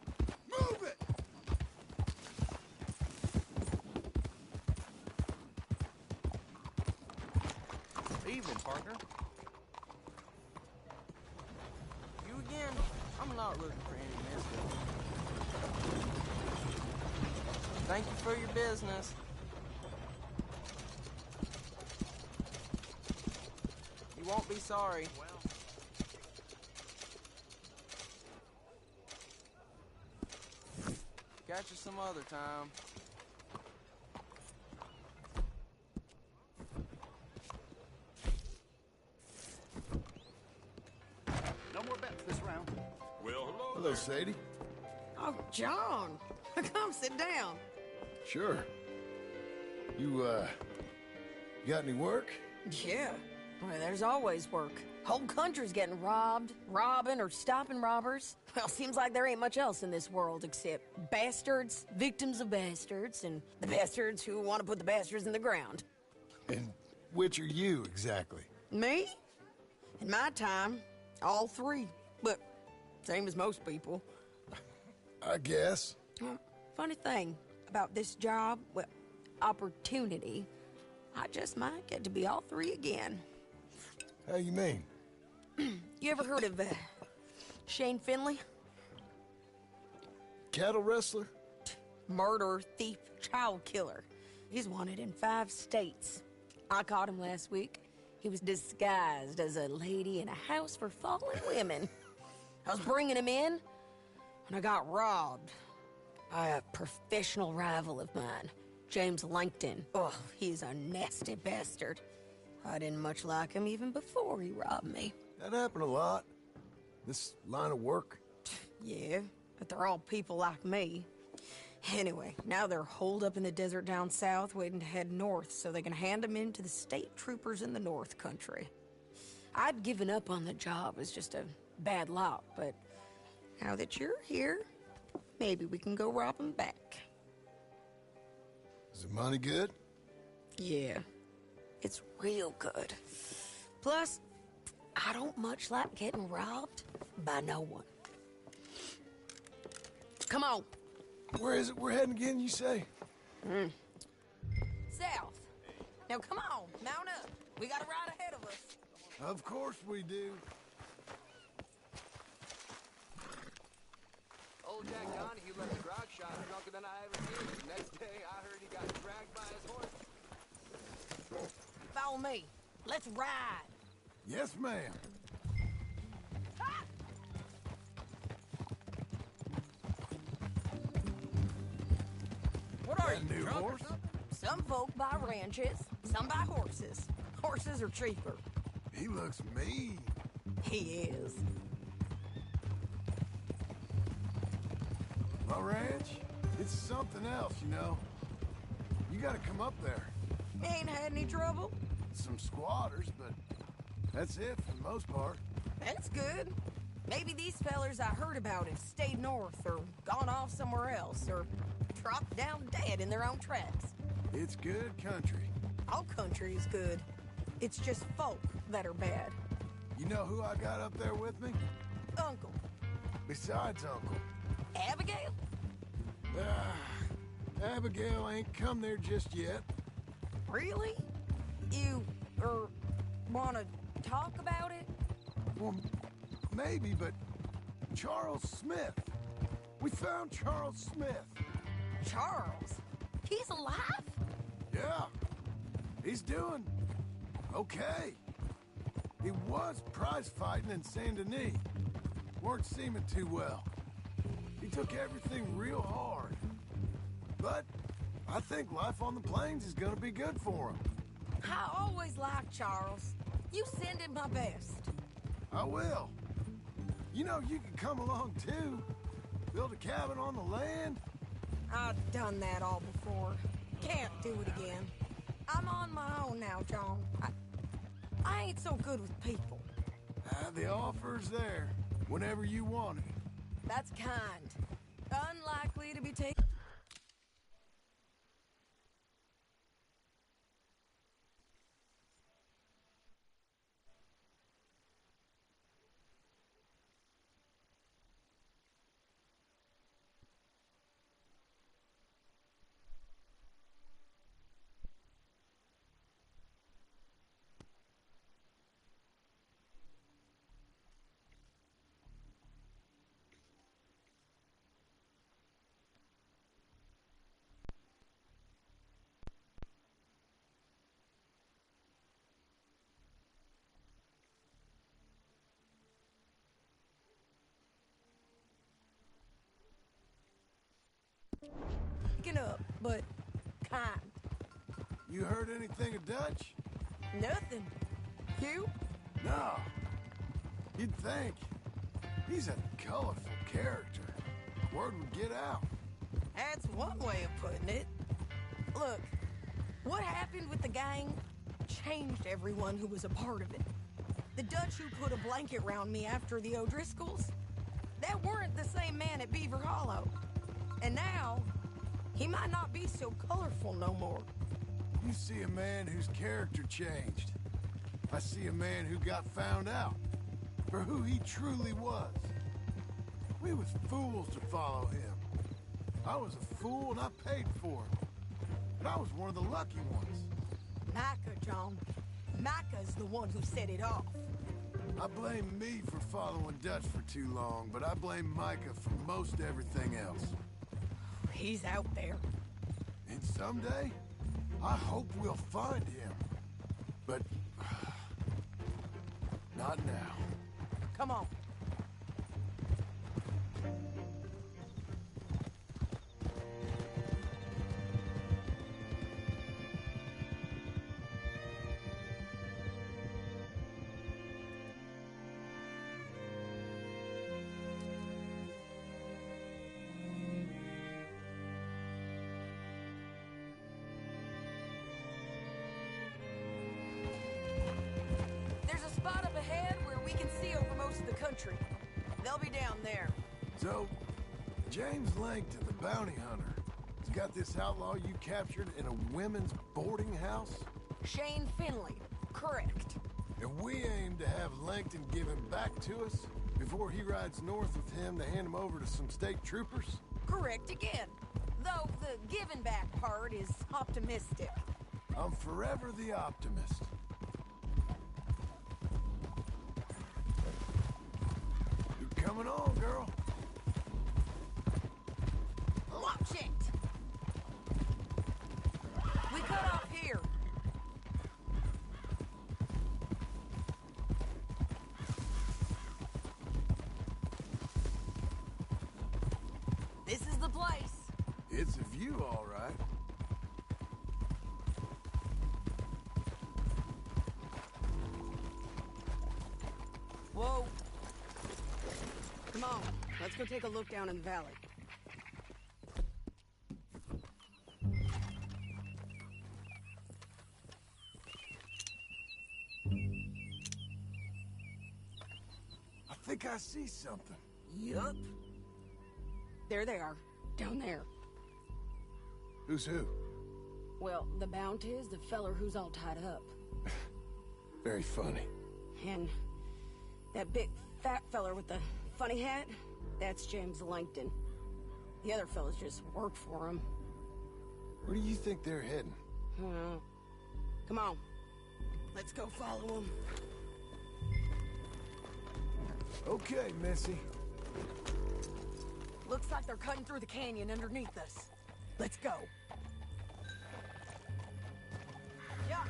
Move it! Evening, partner. You again? I'm not looking for any mischief. Thank you for your business. You won't be sorry. Catch you some other time. No more bets this round. Well, Hello, Sadie. Oh, John. Come sit down. Sure. You got any work? Yeah. Well, there's always work. Whole country's getting robbed, robbing, or stopping robbers. Well, seems like there ain't much else in this world except bastards, victims of bastards, and the bastards who want to put the bastards in the ground. And which are you, exactly? Me? In my time, all three. But same as most people. I guess. Well, funny thing about this job, well, opportunity, I just might get to be all three again. How you mean? You ever heard of Shane Finley? Cattle wrestler? Murderer, thief, child killer. He's wanted in 5 states. I caught him last week. He was disguised as a lady in a house for fallen women. I was bringing him in, and I got robbed by a professional rival of mine, James Langton. Oh, he's a nasty bastard. I didn't much like him even before he robbed me. That happened a lot. This line of work. Yeah, but they're all people like me. Anyway, now they're holed up in the desert down south, waiting to head north so they can hand them in to the state troopers in the north country. I'd given up on the job as just a bad lot, but now that you're here, maybe we can go rob him back. Is the money good? Yeah, it's real good. Plus, I don't much like getting robbed by no one. Come on. Where is it we're heading again, you say? South. Now come on, mount up. We got a ride ahead of us. Of course we do. Old Jack Donahue left the grog shop drunker than I ever did. Next day, I heard he got dragged by his horse. Follow me. Let's ride. Yes, ma'am. What are That you, new drunk or horse? something? Some folk buy ranches, some buy horses. Horses are cheaper. He looks mean. He is. My ranch, it's something else, you know. You gotta come up there. Ain't had any trouble? Some squatters, but that's it for the most part. That's good. Maybe these fellers I heard about have stayed north or gone off somewhere else or dropped down dead in their own tracks. It's good country. All country is good. It's just folk that are bad. You know who I got up there with me? Uncle. Besides Uncle. Abigail? Abigail ain't come there just yet. Really? You, wanna talk about it? Well, maybe, but Charles Smith. We found Charles Smith. Charles? He's alive? Yeah. He's doing okay. He was prize fighting in Saint Denis. Weren't seeming too well. He took everything real hard. But I think life on the plains is gonna be good for him. I always liked Charles. You send him my best. I will. You know, you can come along too. Build a cabin on the land. I've done that all before. Can't do it again. I'm on my own now, John. I ain't so good with people. The offer's there whenever you want it. That's kind. Unlikely to be taken. Up, but kind. You heard anything of Dutch? Nothing. You? No. You'd think. He's a colorful character. Word would get out. That's one way of putting it. Look, what happened with the gang changed everyone who was a part of it. The Dutch who put a blanket around me after the O'Driscolls, that weren't the same man at Beaver Hollow. And now, he might not be so colorful no more. You see a man whose character changed. I see a man who got found out for who he truly was. We was fools to follow him. I was a fool and I paid for it. But I was one of the lucky ones. Micah, John. Micah's the one who set it off. I blame me for following Dutch for too long, but I blame Micah for most everything else. He's out there. And someday, I hope we'll find him. But not now. Come on. Spot up ahead where we can see over most of the country. They'll be down there. So, James Langton, the bounty hunter, has got this outlaw you captured in a women's boarding house? Shane Finley. Correct. And we aim to have Langton give him back to us before he rides north with him to hand him over to some state troopers? Correct again. Though the giving back part is optimistic. I'm forever the optimist. You're coming on, girl. Watch it! We cut off here. This is the place. It's a view, all right. Whoa. Come on, let's go take a look down in the valley. I think I see something. Yup. There they are, down there. Who's who? Well, the bounty is the feller who's all tied up. Very funny. And that big fat feller with the funny hat, that's James Langton. The other fellas just work for him. Where do you think they're heading? Come on. Let's go follow them. Okay, Missy. Looks like they're cutting through the canyon underneath us. Let's go. Yeah.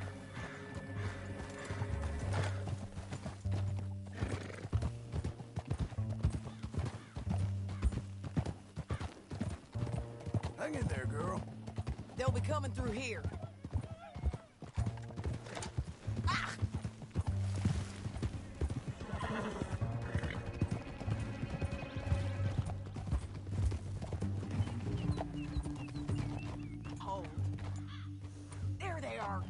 Hang in there, girl. They'll be coming through here. Ah! Hold. There they are.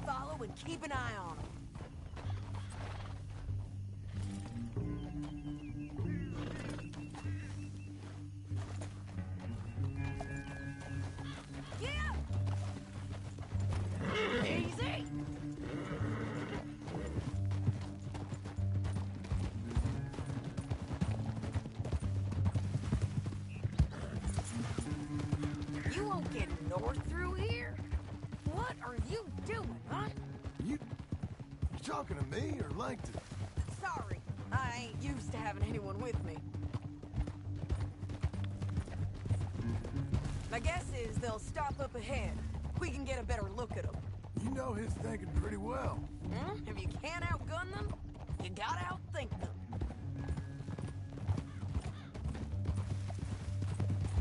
Follow and keep an eye on them. Yeah! Easy! You won't get north through here? What are you doing, huh? You talking to me or Langton? Sorry, I ain't used to having anyone with me. My guess is they'll stop up ahead. We can get a better look at them. You know his thinking pretty well. If you can't outgun them, you gotta outthink them.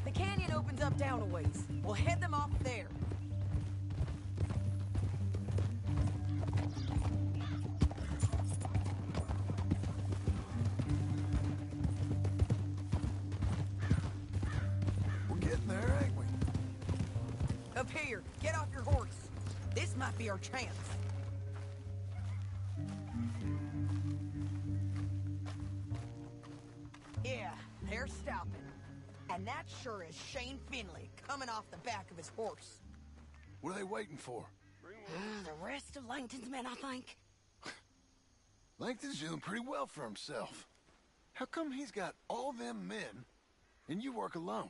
The canyon opens up down a ways. We'll head them off there. We're getting there, ain't we? Up here, get off your horse. This might be our chance. Yeah, they're stopping. And that sure is Shane Finley coming off the back of his horse. What are they waiting for? The rest of Langton's men, I think. Langton's doing pretty well for himself. How come he's got all them men and you work alone?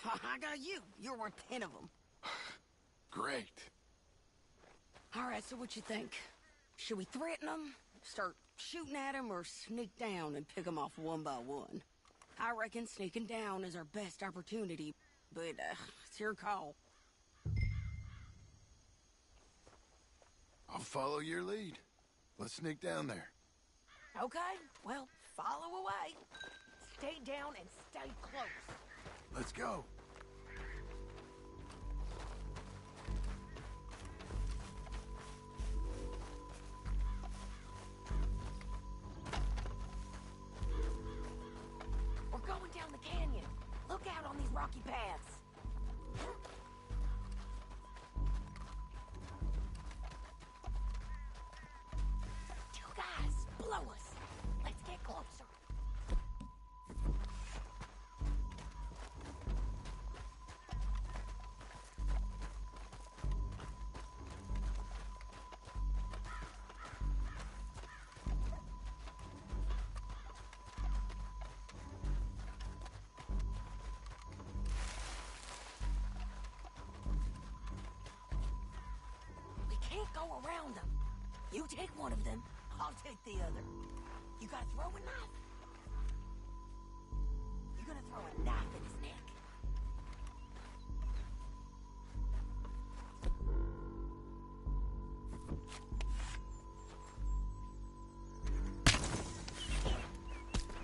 I got you. You're worth 10 of them. Great. All right, so what you think? Should we threaten them, start shooting at them, or sneak down and pick them off one by one? I reckon sneaking down is our best opportunity, but it's your call. I'll follow your lead. Let's sneak down there. Okay, well, follow away. Stay down and stay close. Let's go. We're going down the canyon. Look out on these rocky paths. Two guys, blow us. Let's get closer. can't go around them. You take one of them, I'll take the other. You gotta throw a knife. You're gonna throw a knife in his neck.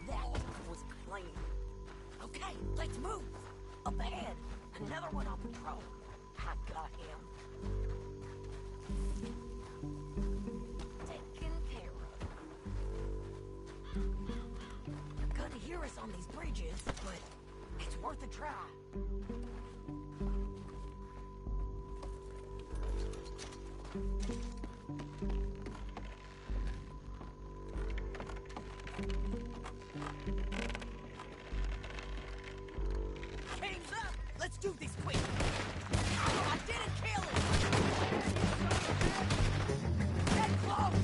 That was clean. Okay, let's move. Up ahead, another one on patrol. I got him. Taken care of. You're gonna hear us on these bridges, but it's worth a try. Game's up! Let's do this quick! I didn't kill him! Get close!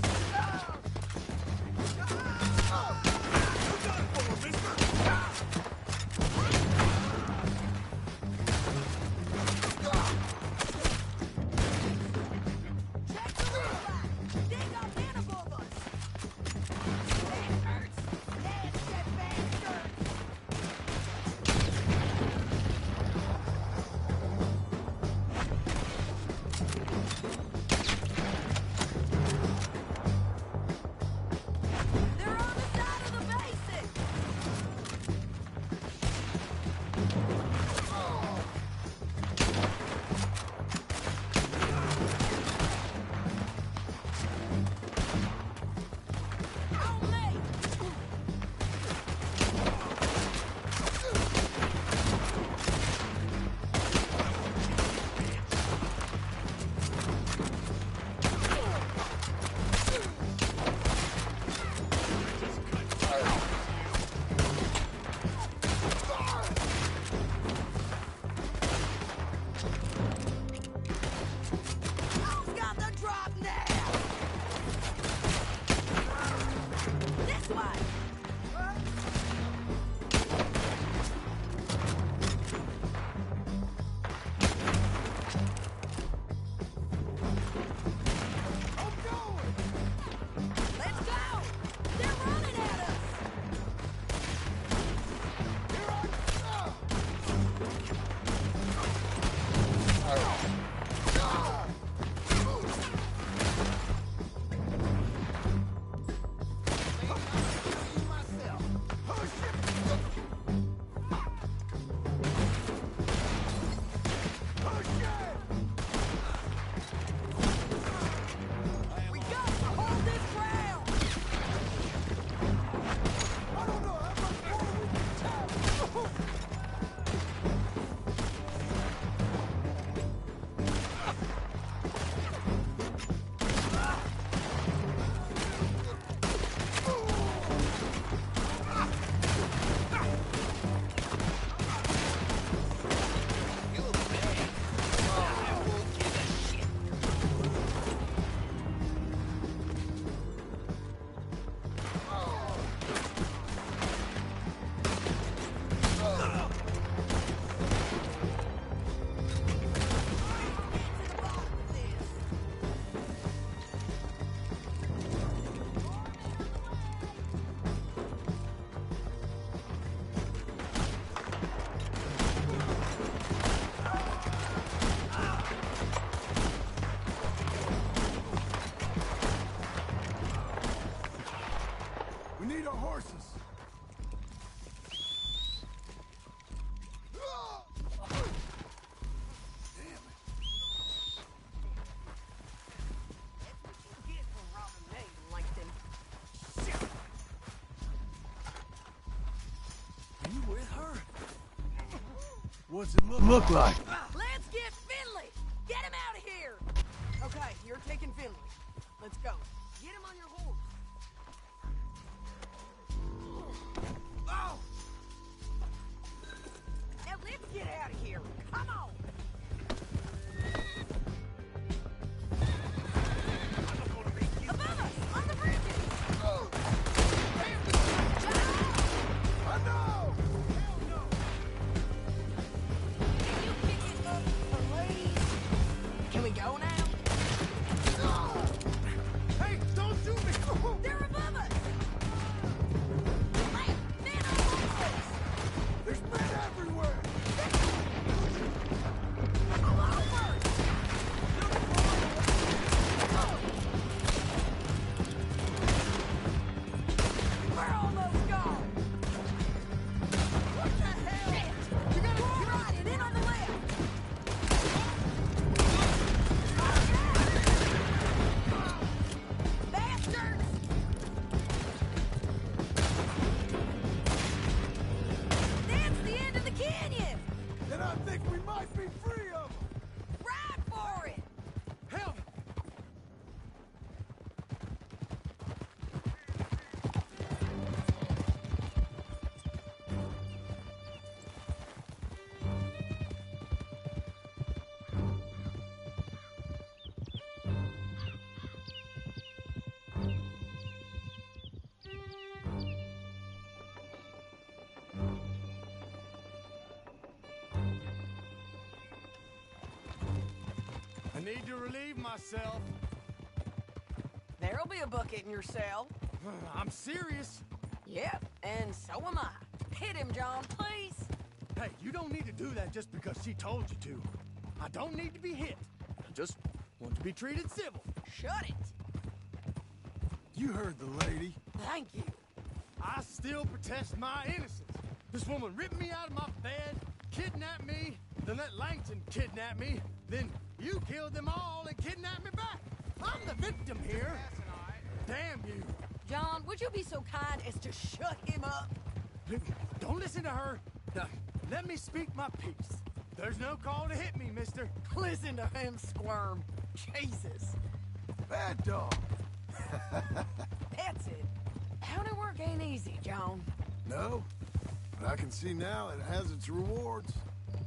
Check the red. They got men above us! That hurts! Nasty bastard! They're on the side of the basin! On me! Who's got the drop now? This way! I'm going! Let's go! They're running at us! Here we got to hold this ground! I don't know how much more we can take! We need our horses. Damn it. That's what you get for robbing me, Langton. Shit. Are you with her? What's it look like? Let's get Finley! Get him out of here! Okay, you're taking Finley. Let's go. Get him on your horse. Oh! Now let's get out of here. Come on! Above us! On the bridges! I know! Hell no! Can you pick it up, please? Can we go now? need to relieve myself. There'll be a bucket in your cell. I'm serious. Yep, and so am I. Hit him, John, please. Hey, you don't need to do that just because she told you to. I don't need to be hit. I just want to be treated civil. Shut it. You heard the lady. Thank you. I still protest my innocence. This woman ripped me out of my bed, kidnapped me, then let Langton kidnap me, then you killed them all and kidnapped me back. I'm the victim here. Damn you. John, would you be so kind as to shut him up? Don't listen to her. Now, let me speak my piece. There's no call to hit me, mister. Listen to him squirm. Jesus. Bad dog. That's it. County work ain't easy, John. No, but I can see now it has its rewards.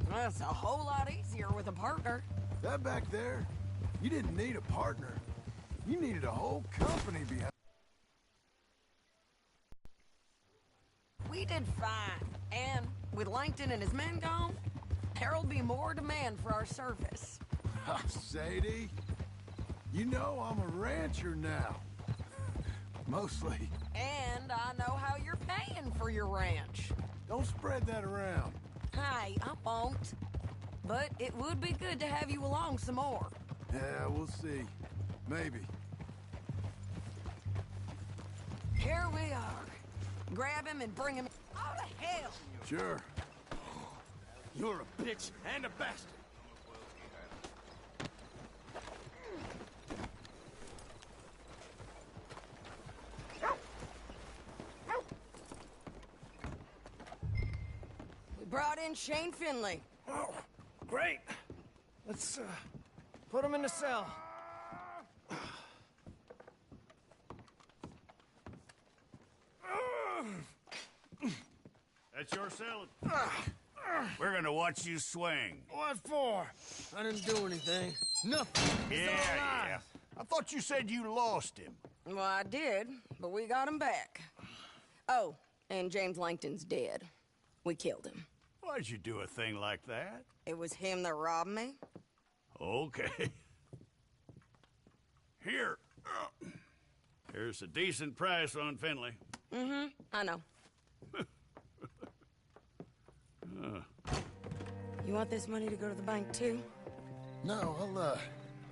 That's a whole lot easier with a partner. That back there, you didn't need a partner. You needed a whole company behind. We did fine. And with Langton and his men gone, there'll be more demand for our service. Sadie, you know I'm a rancher now. Mostly. And I know how you're paying for your ranch. Don't spread that around. Hey, I won't. But it would be good to have you along some more. Yeah, we'll see. Maybe. Here we are. Grab him and bring him out of hell. Sure. You're a bitch and a bastard. We brought in Shane Finley. Oh, great. Let's, put him in the cell. That's your cell? We're gonna watch you swing. What for? I didn't do anything. Nothing. He's all alive. I thought you said you lost him. Well, I did, but we got him back. Oh, and James Langton's dead. We killed him. Why'd you do a thing like that? It was him that robbed me. Okay. Here. Here's a decent price on Finley. Mm-hmm, I know. You want this money to go to the bank, too? No, I'll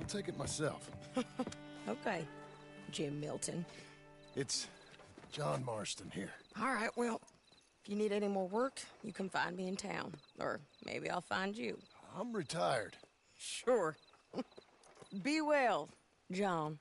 take it myself. Okay, Jim Milton. It's John Marston here. All right, well, if you need any more work, you can find me in town. Or maybe I'll find you. I'm retired. Sure. Be well, John.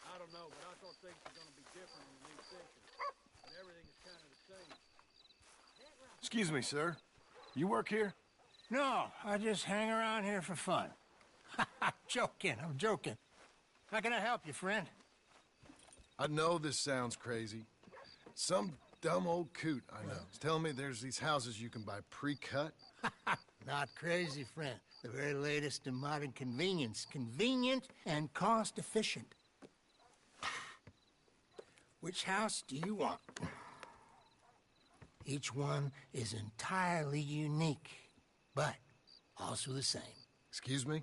I don't know, but I thought things were gonna be different in the new section. But everything is kind of the same. Excuse me, sir. You work here? No, I just hang around here for fun. I'm joking. How can I help you, friend? I know this sounds crazy. Some dumb old coot I know is telling me there's these houses you can buy pre-cut. Not crazy, friend. The very latest in modern convenience. Convenient and cost-efficient. Which house do you want? Each one is entirely unique, but also the same. Excuse me?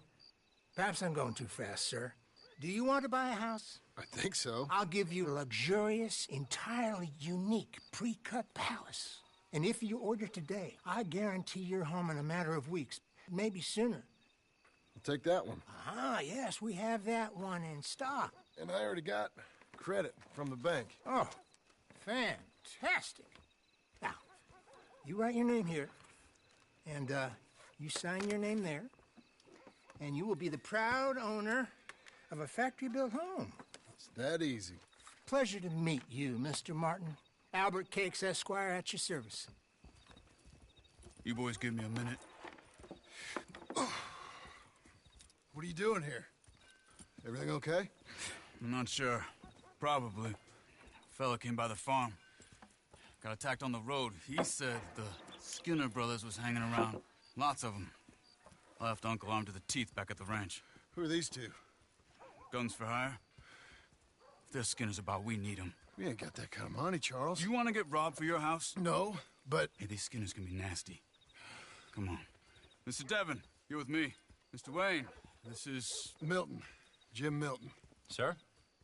Perhaps I'm going too fast, sir. Do you want to buy a house? I think so. I'll give you a luxurious, entirely unique pre-cut palace. And if you order today, I guarantee you're home in a matter of weeks, maybe sooner. I'll take that one. Ah, yes, we have that one in stock. And I already got credit from the bank. Oh, fantastic. You write your name here, and you sign your name there, and you will be the proud owner of a factory-built home. It's that easy. Pleasure to meet you, Mr. Martin. Albert Cakes, Esquire, at your service. You boys give me a minute. What are you doing here? Everything okay? I'm not sure. Probably. Fella came by the farm. Got attacked on the road. He said the Skinner brothers was hanging around. Lots of them. I left Uncle armed to the teeth back at the ranch. Who are these two? Guns for hire. If they're Skinner's about, we need them. We ain't got that kind of money, Charles. You want to get robbed for your house? No, but... Hey, these Skinners can be nasty. Come on. Mr. Devon, you're with me. Mr. Wayne, this is... Milton. Jim Milton. Sir,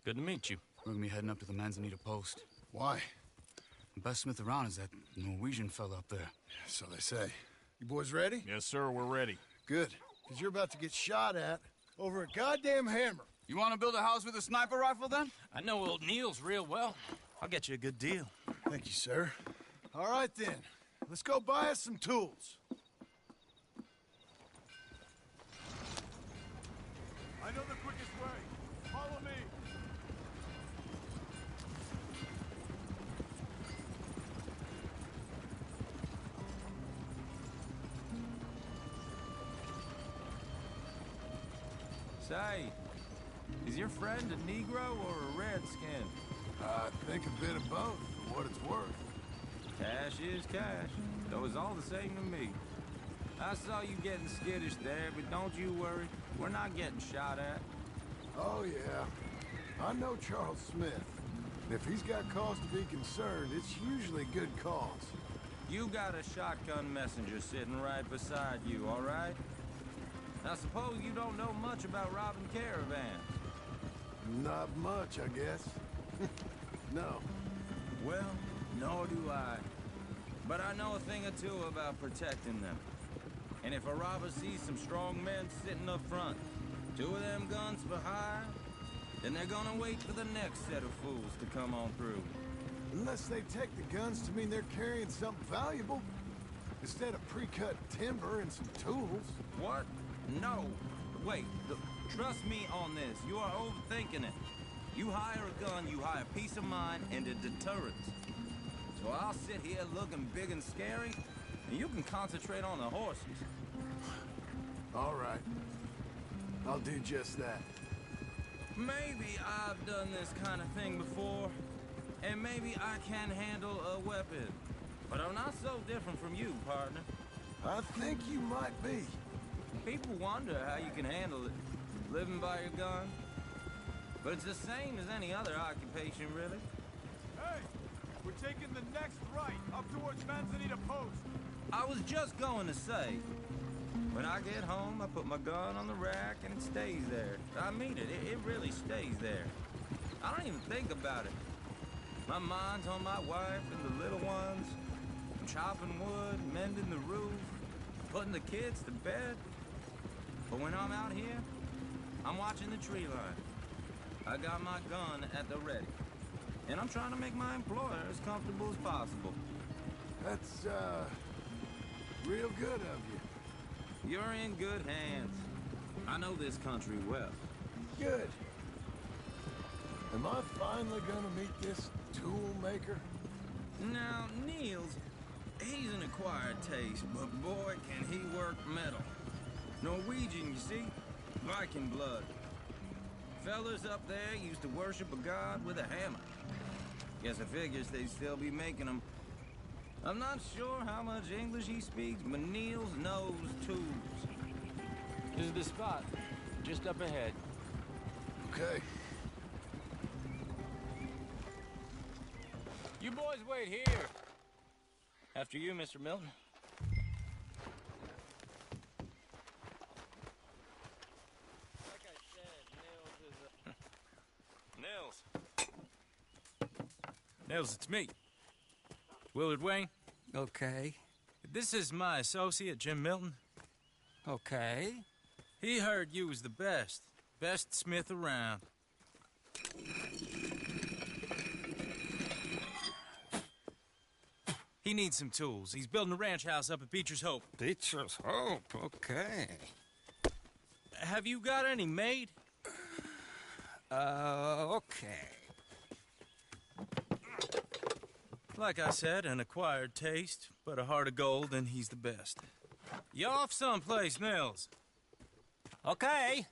good to meet you. We're gonna be heading up to the Manzanita post. Why? The best smith around is that Norwegian fella up there. So they say. You boys ready? Yes, sir, we're ready. Good, because you're about to get shot at over a goddamn hammer. You want to build a house with a sniper rifle, then? I know old Neil's real well. I'll get you a good deal. Thank you, sir. All right, then. Let's go buy us some tools. I know the quickest way. Follow me. Say, is your friend a Negro or a Redskin? I think a bit of both, for what it's worth. Cash is cash, though it's all the same to me. I saw you getting skittish there, but don't you worry. We're not getting shot at. Oh, yeah. I know Charles Smith. And if he's got cause to be concerned, it's usually good cause. You got a shotgun messenger sitting right beside you, all right? I suppose you don't know much about robbing caravans. Not much, I guess. No. Well, nor do I. But I know a thing or two about protecting them. And if a robber sees some strong men sitting up front, 2 of them guns for hire, then they're gonna wait for the next set of fools to come on through. Unless they take the guns to mean they're carrying something valuable. Instead of pre-cut timber and some tools. What? No. Wait, look, trust me on this. You are overthinking it. You hire a gun, you hire peace of mind and a deterrent. So I'll sit here looking big and scary, and you can concentrate on the horses. All right. I'll do just that. Maybe I've done this kind of thing before, and maybe I can handle a weapon. But I'm not so different from you, partner. I think you might be. People wonder how you can handle it, living by your gun. But it's the same as any other occupation, really. Hey, we're taking the next right, up towards Manzanita Post. I was just going to say, when I get home, I put my gun on the rack and it stays there. I mean it, it really stays there. I don't even think about it. My mind's on my wife and the little ones. I'm chopping wood, mending the roof, putting the kids to bed. But when I'm out here, I'm watching the tree line. I got my gun at the ready. And I'm trying to make my employer as comfortable as possible. That's, real good of you. You're in good hands. I know this country well. Good. Am I finally gonna meet this tool maker? Now, Niels, he's an acquired taste, but boy, can he work metal. Norwegian, you see? Viking blood. Fellas up there used to worship a god with a hammer. Guess I figures they'd still be making them. I'm not sure how much English he speaks, but Niels knows tools. This is the spot, just up ahead. Okay. You boys wait here. After you, Mr. Milton. Like I said, Nils is Nils, it's me. Willard Wayne. Okay. This is my associate, Jim Milton. Okay. He heard you was the best smith around. He needs some tools. He's building a ranch house up at Beecher's Hope. Beecher's Hope, okay. Have you got any made? Okay. Like I said, an acquired taste, but a heart of gold, and he's the best. You off someplace, Mills? Okay.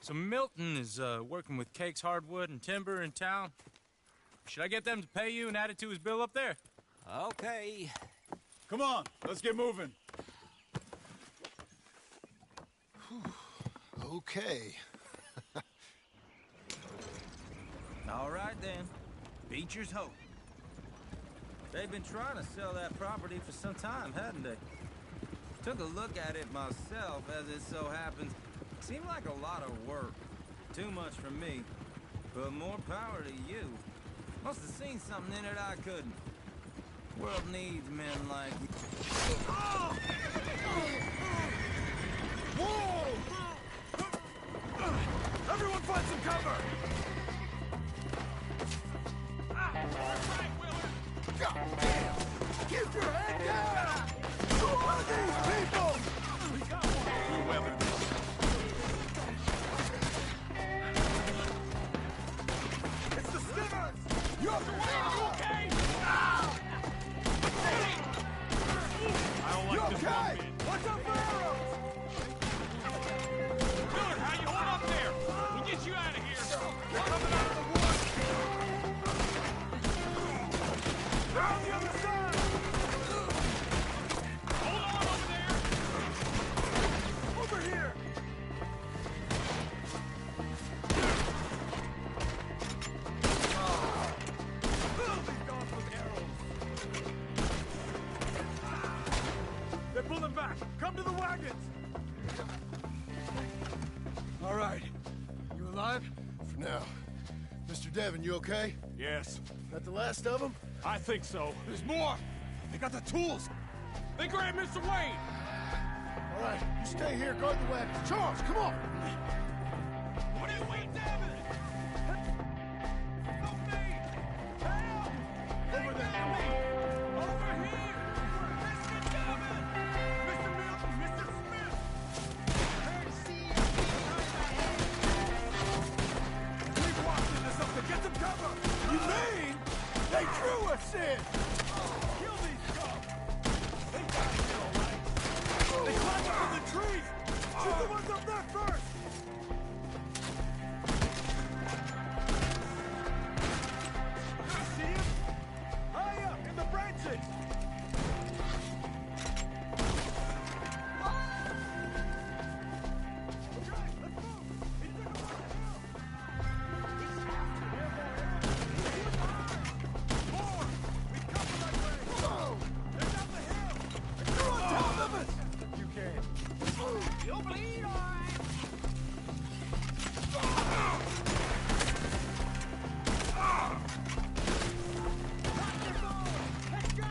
So Milton is working with Cakes Hardwood and Timber in town. Should I get them to pay you and add it to his bill up there? Okay. Come on, let's get moving. Okay. All right, then. Beecher's Hope. They've been trying to sell that property for some time, hadn't they? Took a look at it myself, as it so happens. Seemed like a lot of work. Too much for me. But more power to you. Must have seen something in it I couldn't. World needs men like you. Whoa! Everyone find some cover! God damn! Keep your head down! Who are these people? We got one. Whoever. It's the Snipez! You're the way! You okay? I don't like this one bit. Watch out for arrows! Good, how you hold up there? We'll get you out of here. We're coming out of the woods. They're on the other side. Hold on over there. Over here. Fill these dogs with arrows. They're pulling back. Come to the wagons. All right. You alive? For now. Mr. Devon, you okay? Yes. That the last of them? I think so. There's more. They got the tools. They grabbed Mr. Wayne. All right, you stay here, guard the wagons. Charles, come on! What are you waiting, Devon? Help me! Help! Over there! Over here! Mr. Devon! Mr. Milton! Mr. Smith! Keep watching this up to get some cover! You mean they drew us in? Kill these scum! They got to get all right! They climbed up in the trees! Shoot the ones up there first! You see him? High up in the branches! Okay, let's move! He took him on the hill! More! We come the right way! Whoa! They're down the hill! You're on top of us! You can. You'll bleed, all right! Rock your ball! Let's go!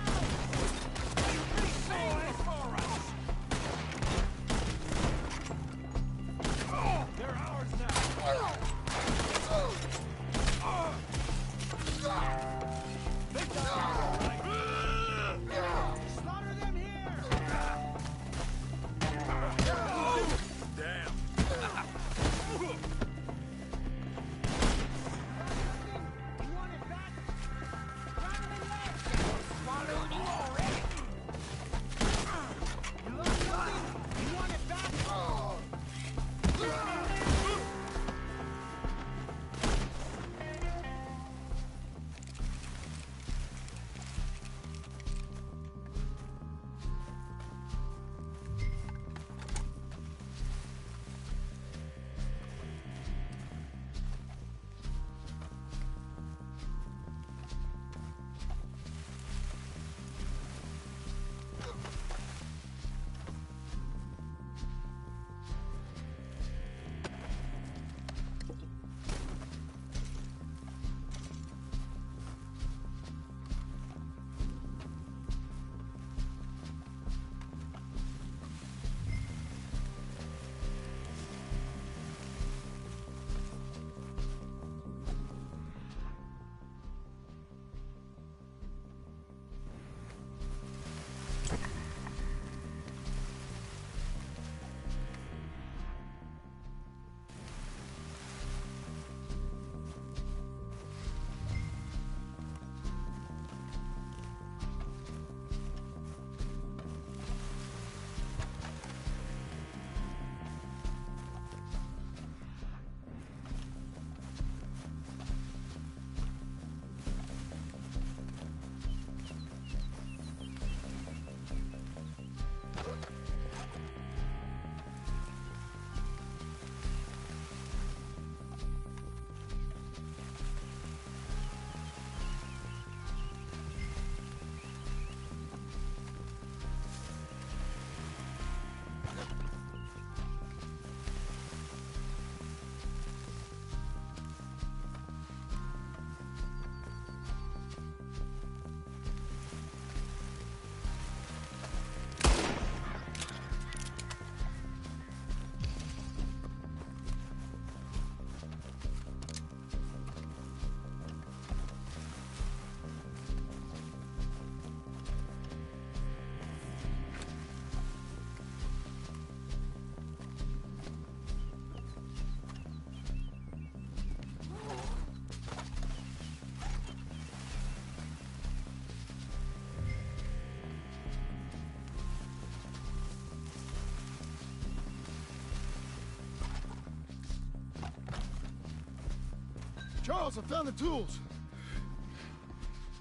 Charles, I found the tools.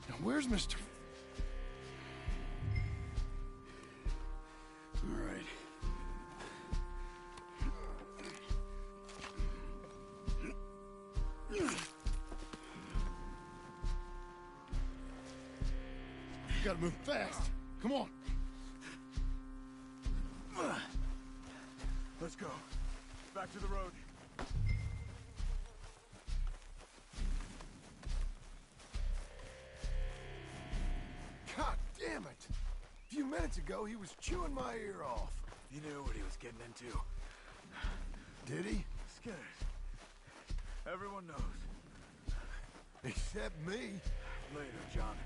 Now, where's Mr. All right. You gotta move fast. Come on. Let's go. Back to the road. God damn it! A few minutes ago, he was chewing my ear off. He knew what he was getting into. Did he? Scared. Everyone knows. Except me. Later, John.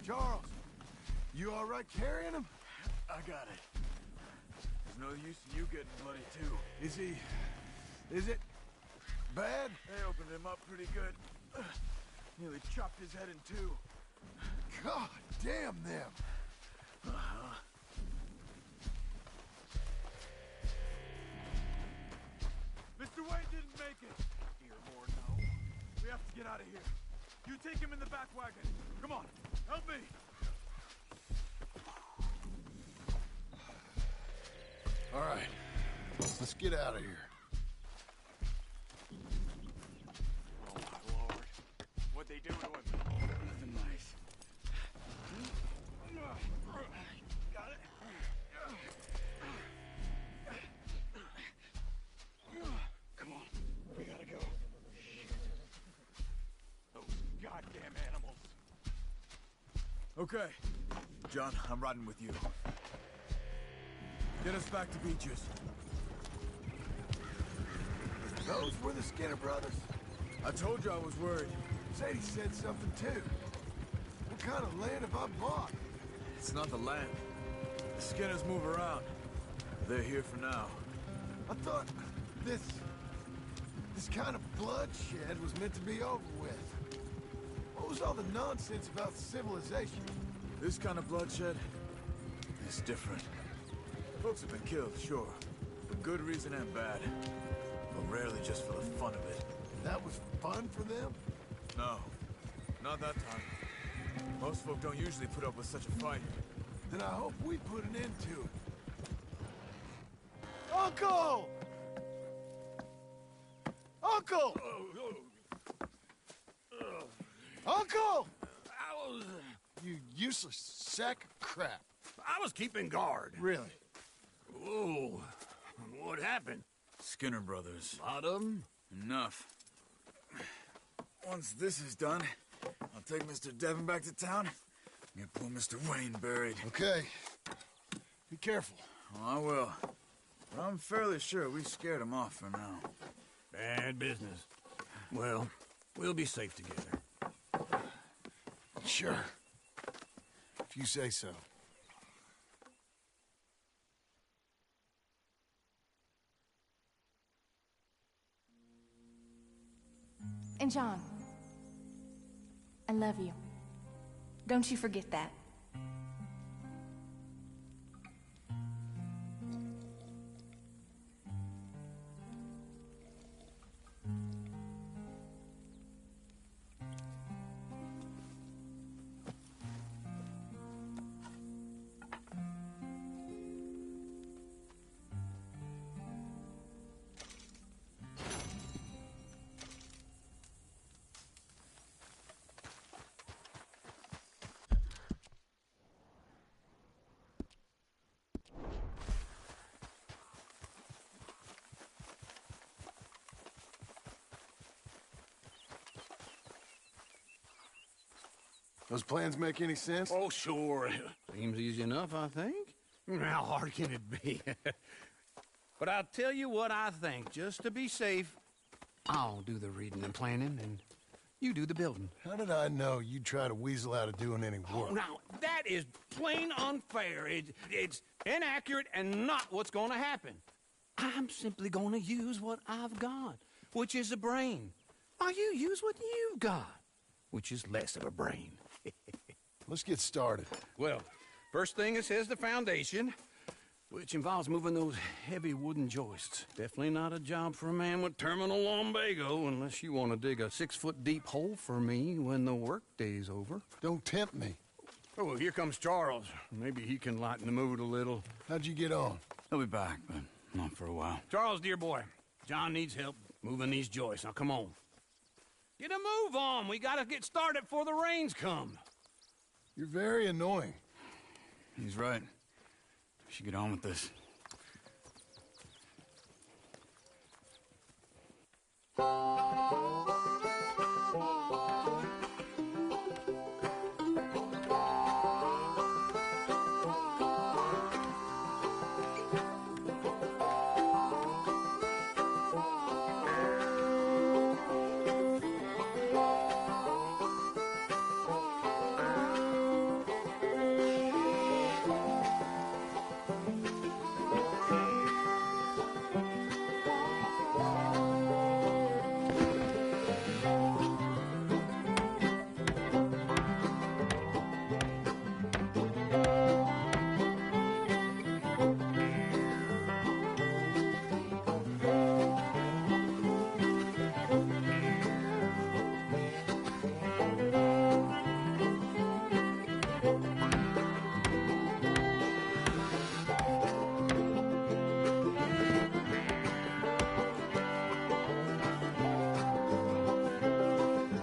Charles, you all right carrying him? I got it. There's no use in you getting bloody, too. Is it bad? They opened him up pretty good. Nearly chopped his head in two. God damn them. Mr. Wayne didn't make it. Here, more no. We have to get out of here. You take him in the back wagon. Come on, help me. All right, let's get out of here. Oh, my Lord. What'd they do to him? Nothing nice. Got it? Come on, we gotta go. Those goddamn animals. Okay. John, I'm riding with you. Get us back to Beaches. Those were the Skinner brothers. I told you I was worried. Sadie said something too. What kind of land have I bought? It's not the land. The Skinners move around. They're here for now. I thought this kind of bloodshed was meant to be over with. What was all the nonsense about civilization? This kind of bloodshed is different. Folks have been killed, sure. For good reason and bad. But rarely just for the fun of it. That was fun for them? No. Not that time. Most folk don't usually put up with such a fight. Then I hope we put an end to it. Uncle! Uncle! Uncle! You useless sack of crap. I was keeping guard. Really? Whoa. What happened? Skinner brothers. Lot of them? Enough. Once this is done, I'll take Mr. Devon back to town. Get poor Mr. Wayne buried. Okay. Be careful. Oh, I will. But I'm fairly sure we scared him off for now. Bad business. Well, we'll be safe together. Sure. If you say so. And John, I love you. Don't you forget that. Those plans make any sense? Oh, sure. Seems easy enough, I think. How hard can it be? But I'll tell you what I think. Just to be safe, I'll do the reading and planning, and you do the building. How did I know you'd try to weasel out of doing any work? Oh, now, that is plain unfair. It's inaccurate and not what's going to happen. I'm simply going to use what I've got, which is a brain. While you use what you've got, which is less of a brain. Let's get started. Well, first thing it says the foundation. which involves moving those heavy wooden joists. Definitely not a job for a man with terminal lumbago unless you want to dig a 6-foot deep hole for me when the workday's over. Don't tempt me. Oh, well, here comes Charles. Maybe he can lighten the mood a little. How'd you get on? He'll be back, but not for a while. Charles, dear boy, John needs help moving these joists. Now, come on. Get a move on. We gotta get started before the rains come. You're very annoying. He's right. We should get on with this.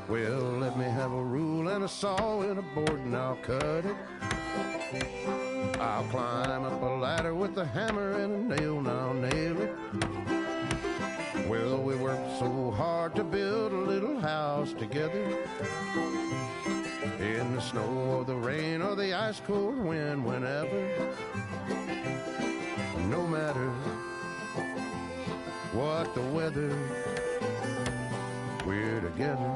Well, let me have a rule and a saw and a board and I'll cut it. I'll climb up a ladder with a hammer and a nail and I'll nail it. Well, we worked so hard to build a little house together. In the snow or the rain or the ice cold wind, whenever. No matter what the weather, we're together.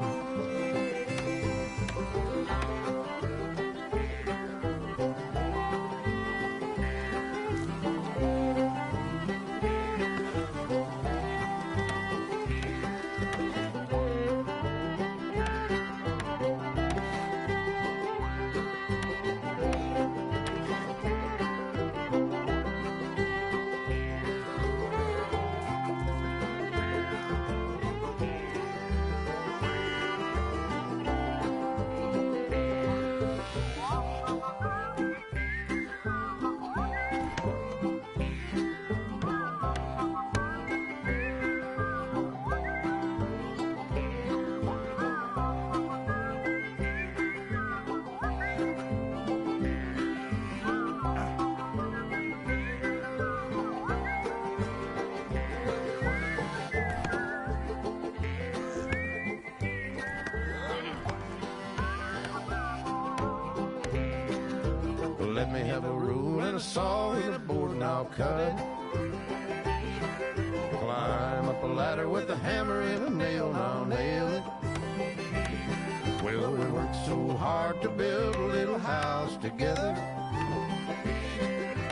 Let me have a rule and a saw and a board and I'll cut it. Climb up a ladder with a hammer and a nail and I'll nail it. Well, we worked so hard to build a little house together.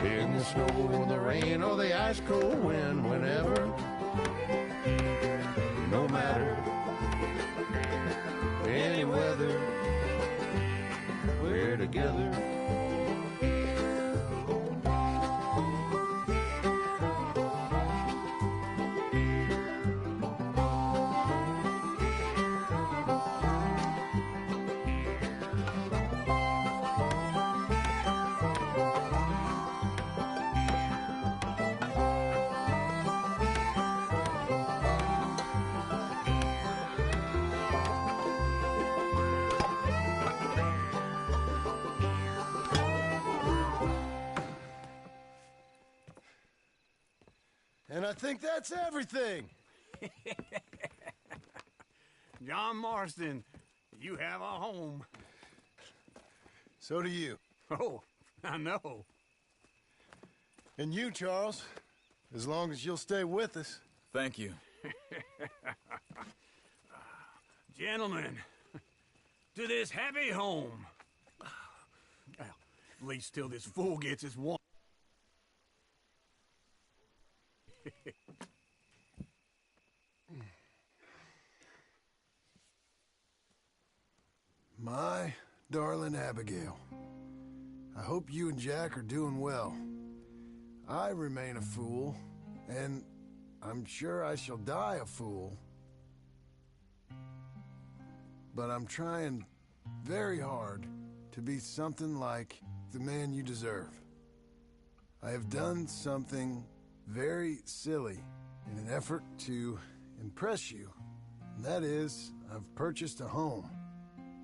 In the snow or the rain or the ice cold wind, whenever. No matter any weather, we're together. And I think that's everything. John Marston, you have a home. So do you. Oh, I know. And you, Charles, as long as you'll stay with us. Thank you. Gentlemen, to this happy home. Well, at least till this fool gets his one. My darling Abigail, I hope you and Jack are doing well. I remain a fool, and I'm sure I shall die a fool. But I'm trying very hard to be something like the man you deserve. I have done something very silly in an effort to impress you. And that is, I've purchased a home.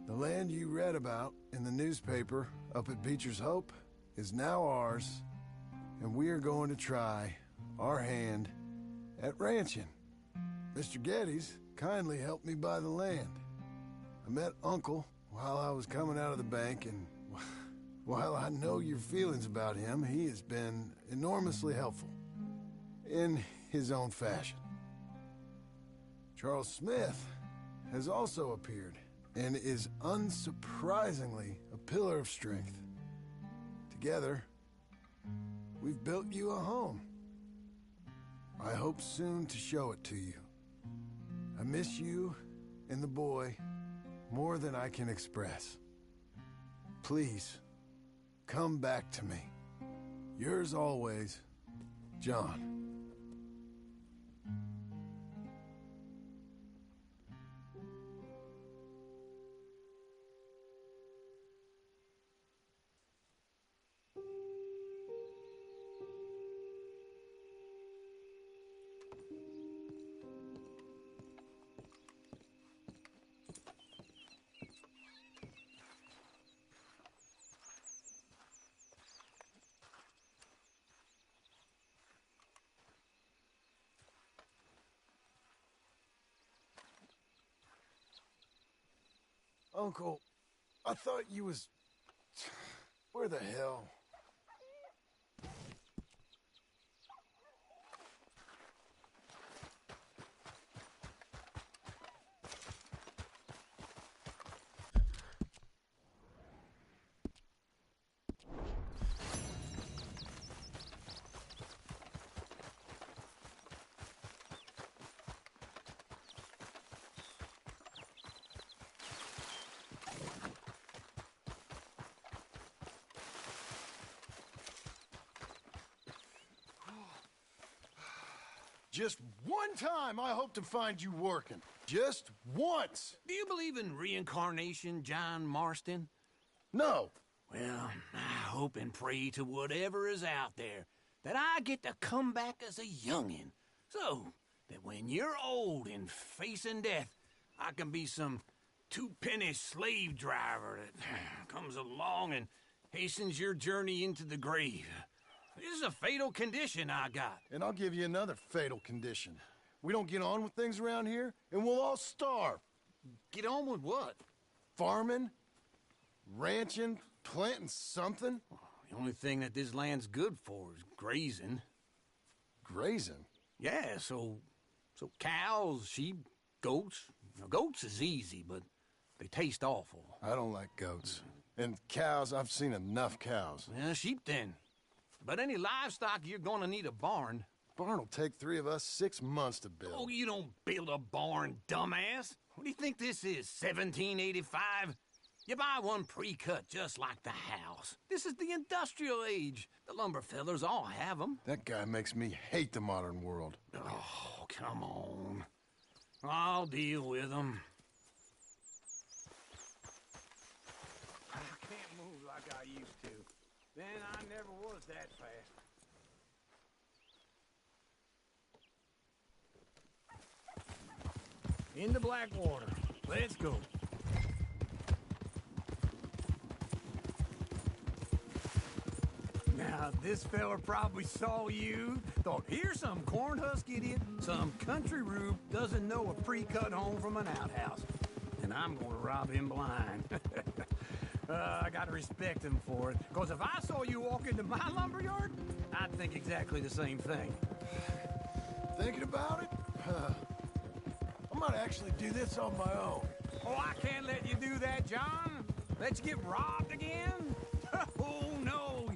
The land you read about in the newspaper up at Beecher's Hope is now ours, and we are going to try our hand at ranching. Mr. Geddes kindly helped me buy the land. I met Uncle while I was coming out of the bank, and while I know your feelings about him, he has been enormously helpful in his own fashion. Charles Smith has also appeared and is unsurprisingly a pillar of strength. Together, we've built you a home. I hope soon to show it to you. I miss you and the boy more than I can express. Please, come back to me. Yours always, John. Uncle, I thought you was... Where the hell? Just one time I hope to find you working. Just once. Do you believe in reincarnation, John Marston? No. Well, I hope and pray to whatever is out there that I get to come back as a youngin', so that when you're old and facing death, I can be some two-penny slave driver that comes along and hastens your journey into the grave. This is a fatal condition I got. And I'll give you another fatal condition. We don't get on with things around here, and we'll all starve. Get on with what? Farming, ranching, planting something. The only thing that this land's good for is grazing. Grazing? Yeah, so cows, sheep, goats. Now, goats is easy, but they taste awful. I don't like goats. And cows, I've seen enough cows. Yeah, sheep then. But any livestock, you're gonna need a barn. Barn will take 3 of us 6 months to build. Oh, you don't build a barn, dumbass. What do you think this is, 1785? You buy one pre-cut just like the house. This is the industrial age. The lumber fellers all have them. That guy makes me hate the modern world. Oh, come on. I'll deal with them. I can't move like I used to. Then I never was that fast. Into Blackwater. Let's go. Now, this fella probably saw you, thought, here's some cornhusk idiot, some country rube doesn't know a pre-cut home from an outhouse. And I'm gonna rob him blind. I gotta respect him for it, because if I saw you walk into my lumberyard, I'd think exactly the same thing. Thinking about it? I might actually do this on my own. Oh, I can't let you do that, John. Let you get robbed again? Oh, no.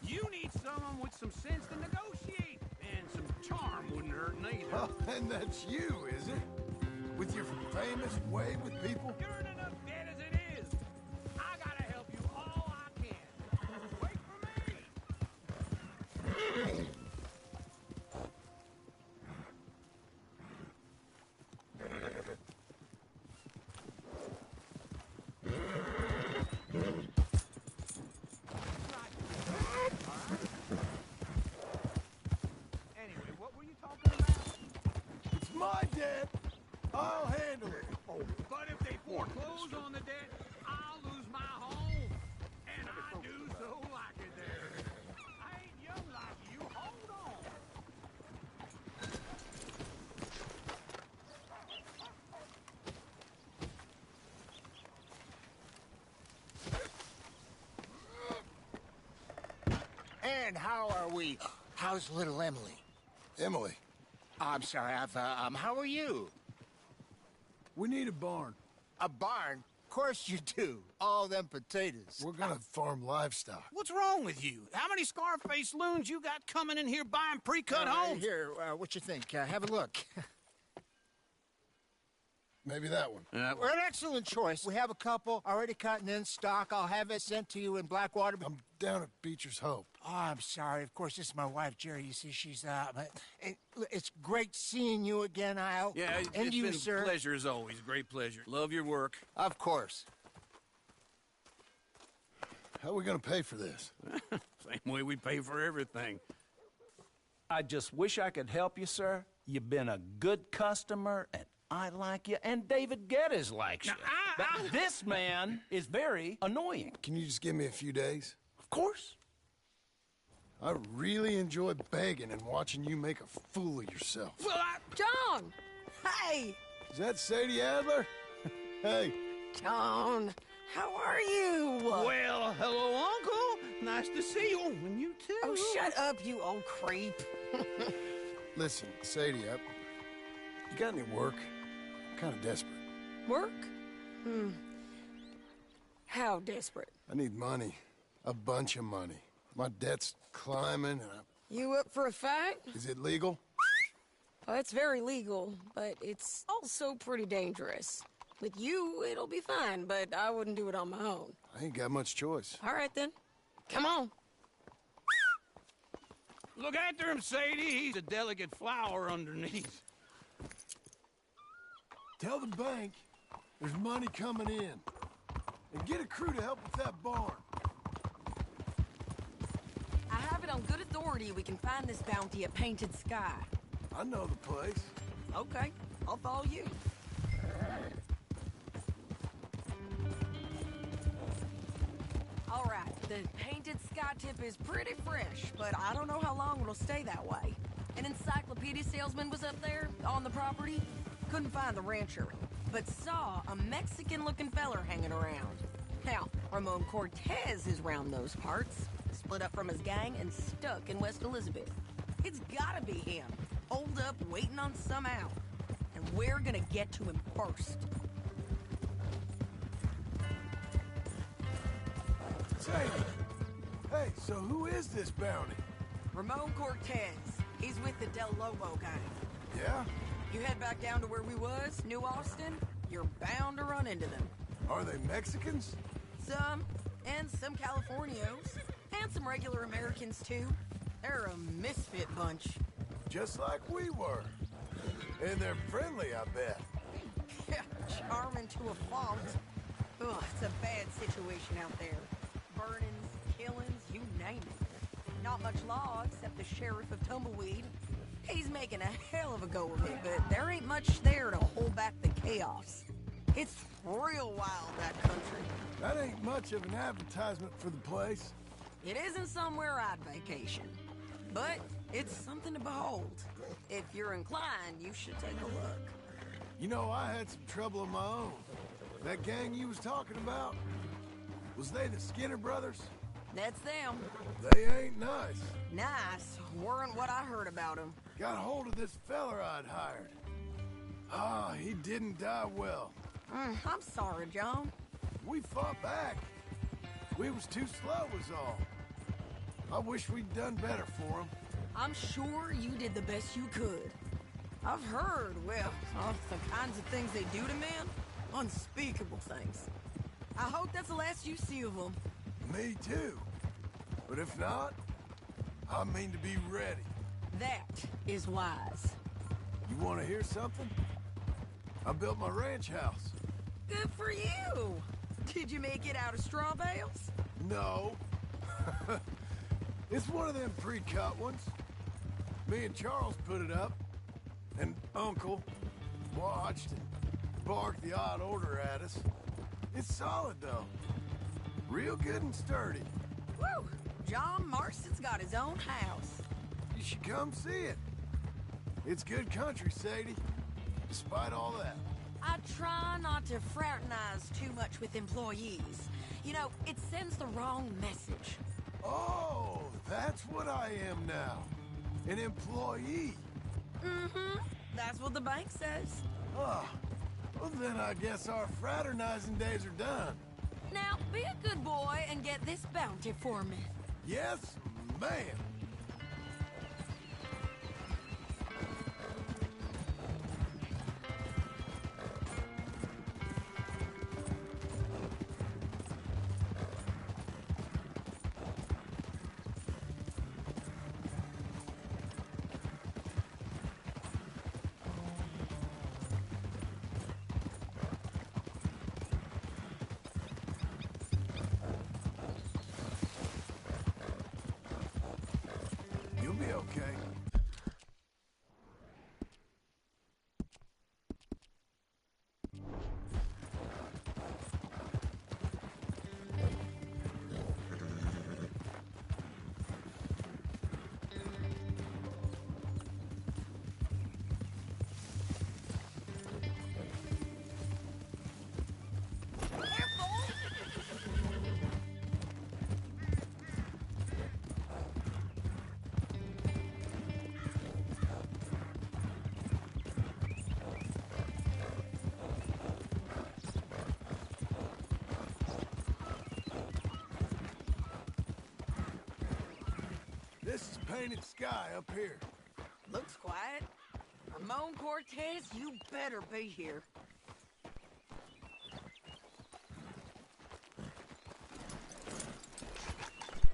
You need someone with some sense to negotiate, and some charm wouldn't hurt neither. Oh, and that's you, is it? With your famous way with people? You're in enough debt as it is. I gotta help you all I can. Wait for me! And how are we? How's little Emily? Emily? I'm sorry, how are you? We need a barn. A barn? Of course you do. All them potatoes. We're gonna farm livestock. What's wrong with you? How many Scarface loons you got coming in here buying pre-cut homes? Here, what you think? Have a look. Maybe that one. We're an excellent choice. We have a couple already cut and in stock. I'll have it sent to you in Blackwater. I'm down at Beecher's Hope. Oh, I'm sorry. Of course, this is my wife, Jerry. You see, she's it's great seeing you again, Al. Yeah, and it's you, been sir. a pleasure as always. Great pleasure. Love your work. Of course. How are we gonna pay for this? Same way we pay for everything. I just wish I could help you, sir. You've been a good customer, and I like you, and David Geddes likes you. But this man is very annoying. Can you just give me a few days? Of course. I really enjoy begging and watching you make a fool of yourself. Well, John! Hey! Is that Sadie Adler? Hey. John, how are you? Well, hello, Uncle. Nice to see you. And you too. Oh, shut up, you old creep. Listen, Sadie, you got any work? I'm kind of desperate. Work? How desperate? I need money. A bunch of money. My debt's climbing and You up for a fight? Is it legal? Well, it's very legal, but it's also pretty dangerous. With you, it'll be fine, but I wouldn't do it on my own. I ain't got much choice. All right, then. Come on. Look after him, Sadie. He's a delicate flower underneath. Tell the bank there's money coming in. And get a crew to help with that barn. I have it on good authority we can find this bounty at Painted Sky. I know the place. Okay, I'll follow you. All right, the Painted Sky tip is pretty fresh, but I don't know how long it'll stay that way. An encyclopedia salesman was up there on the property. Couldn't find the rancher, but saw a Mexican-looking feller hanging around. Now, Ramon Cortez is round those parts, split up from his gang and stuck in West Elizabeth. It's gotta be him, holed up waiting on some out. And we're gonna get to him first. Sadie! Hey, so who is this bounty? Ramon Cortez. He's with the Del Lobo gang. Yeah? You head back down to where we was, New Austin, you're bound to run into them. Are they Mexicans? Some, and some Californios, and some regular Americans too. They're a misfit bunch. Just like we were. And they're friendly, I bet. Yeah, charming to a fault. Ugh, it's a bad situation out there. Burnings, killings, you name it. Not much law except the sheriff of Tumbleweed. He's making a hell of a go of it, but there ain't much there to hold back the chaos. It's real wild, that country. That ain't much of an advertisement for the place. It isn't somewhere I'd vacation, but it's something to behold. If you're inclined, you should take a look. You know, I had some trouble of my own. That gang you was talking about, was they the Skinner brothers? That's them. They ain't nice. Nice weren't what I heard about them. Got hold of this feller I'd hired. Ah, he didn't die well. I'm sorry, John. We fought back. We was too slow was all. I wish we'd done better for him. I'm sure you did the best you could. I've heard, well, of the kinds of things they do to men. Unspeakable things. I hope that's the last you see of them. Me too. But if not, I mean to be ready. That is wise. You want to hear something? I built my ranch house. Good for you. Did you make it out of straw bales? No. It's one of them pre-cut ones. Me and Charles put it up, and Uncle watched and barked the odd order at us. It's solid, though. Real good and sturdy. Woo! John Marston's got his own house. You should come see it. It's good country, Sadie. Despite all that. I try not to fraternize too much with employees. You know, it sends the wrong message. Oh, that's what I am now. An employee. Mm-hmm. That's what the bank says. Oh, well then I guess our fraternizing days are done. Now, be a good boy and get this bounty for me. Yes, ma'am. You'll be okay. This is painted sky up here. Looks quiet. Ramon Cortez, you better be here.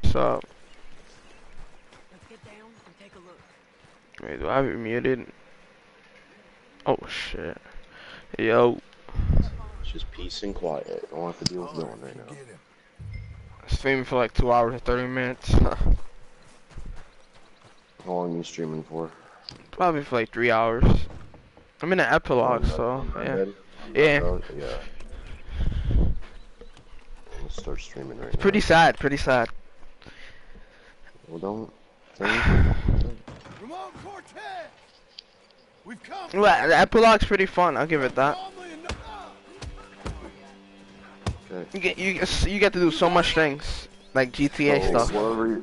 What's up? Let's get down and take a look. Wait, do I have it muted? Oh shit. Yo. It's just peace and quiet. I don't have to deal with no one right now. Streaming for like 2 hours and 30 minutes. How long are you streaming for? Probably for like 3 hours. I'm in an epilogue, so yeah. Yeah. Yeah. Let's start streaming right It's now. pretty sad, pretty sad. Well, don't. Ramon Cortez! We've come. Well, the epilogue's pretty fun. I'll give it that. Okay. You get to do so much things, like GTA stuff.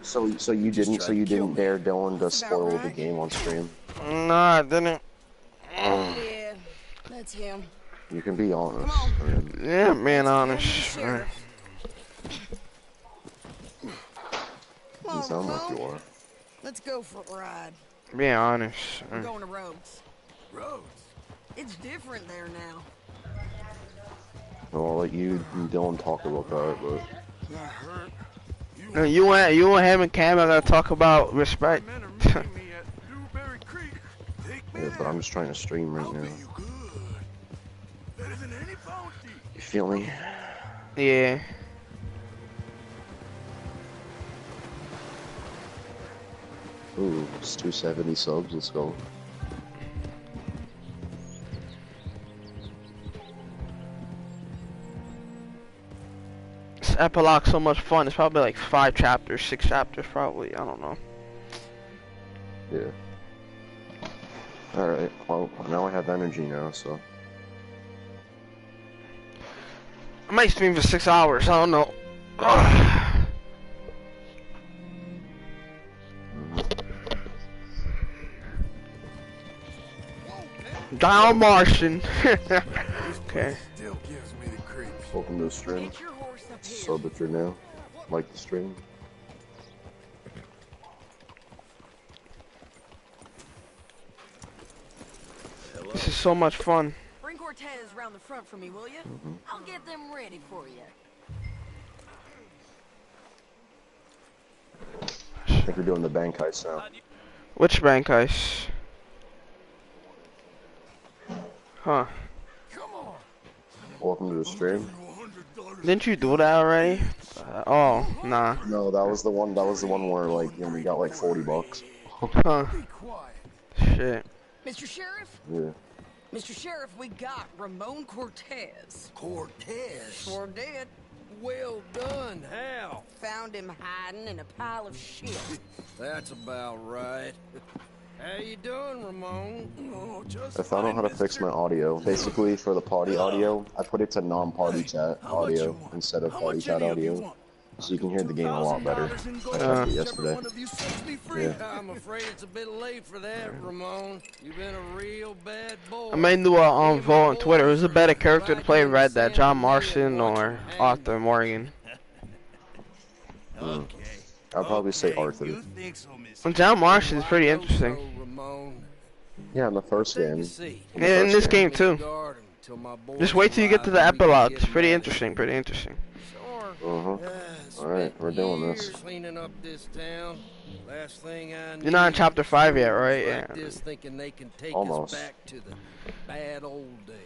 So you didn't dare Dylan to spoil the game on stream. No, I didn't. Yeah, that's him. You can be honest. Yeah, man, honest. You sound like you are. Let's go for a ride. Being honest. We're going to Rhodes. Rhodes? It's different there now. I'll let you and Dylan talk about that, but. No, you and him and Cam are gonna talk about respect. Yeah, but I'm just trying to stream right now. You feel me? Yeah. Ooh, it's 270 subs. Let's go. This epilogue's so much fun. It's probably like 5 chapters, 6 chapters, probably. I don't know. Yeah. Alright, well, now I have energy now, so. I might stream for 6 hours. I don't know. Down Martian. Okay. Still gives me the creeps. Welcome to the stream. Sub if you're new. Like the stream. This is so much fun. Bring Cortez round the front for me, will you? I'll get them ready for you. I think we're doing the bank heist now. Which bank heist? Huh. Welcome to the stream. Didn't you do that already? Oh, nah. No, that was the one. That was the one where like we got like $40. Huh. Shit. Mr. Sheriff? Yeah. Mr. Sheriff, we got Ramon Cortez. Cortez? Sure did. Well done, Hal. Found him hiding in a pile of shit. That's about right. How you doing, Ramon? Oh, just I found out how to fix my audio. Basically, for the party audio, I put it to non-party chat audio instead of party chat audio. so you can hear the game a lot better. I checked it yesterday. Yeah. I'm afraid it's a bit late for that, Ramon. You've been a real bad boy. I might do a vote on Twitter. Who's a better character to play Red Dead, John Marston or Arthur Morgan? I'd probably say Arthur. John Marston is pretty interesting. Yeah, in the first game. Yeah, in this game too. Just wait till you get to the epilogue. It's pretty interesting. Pretty interesting. Alright, we're doing this. Cleaning up this town. Last thing I You're not in chapter 5 yet, right? Yeah. Thinking they can take Almost. us back to the bad old days.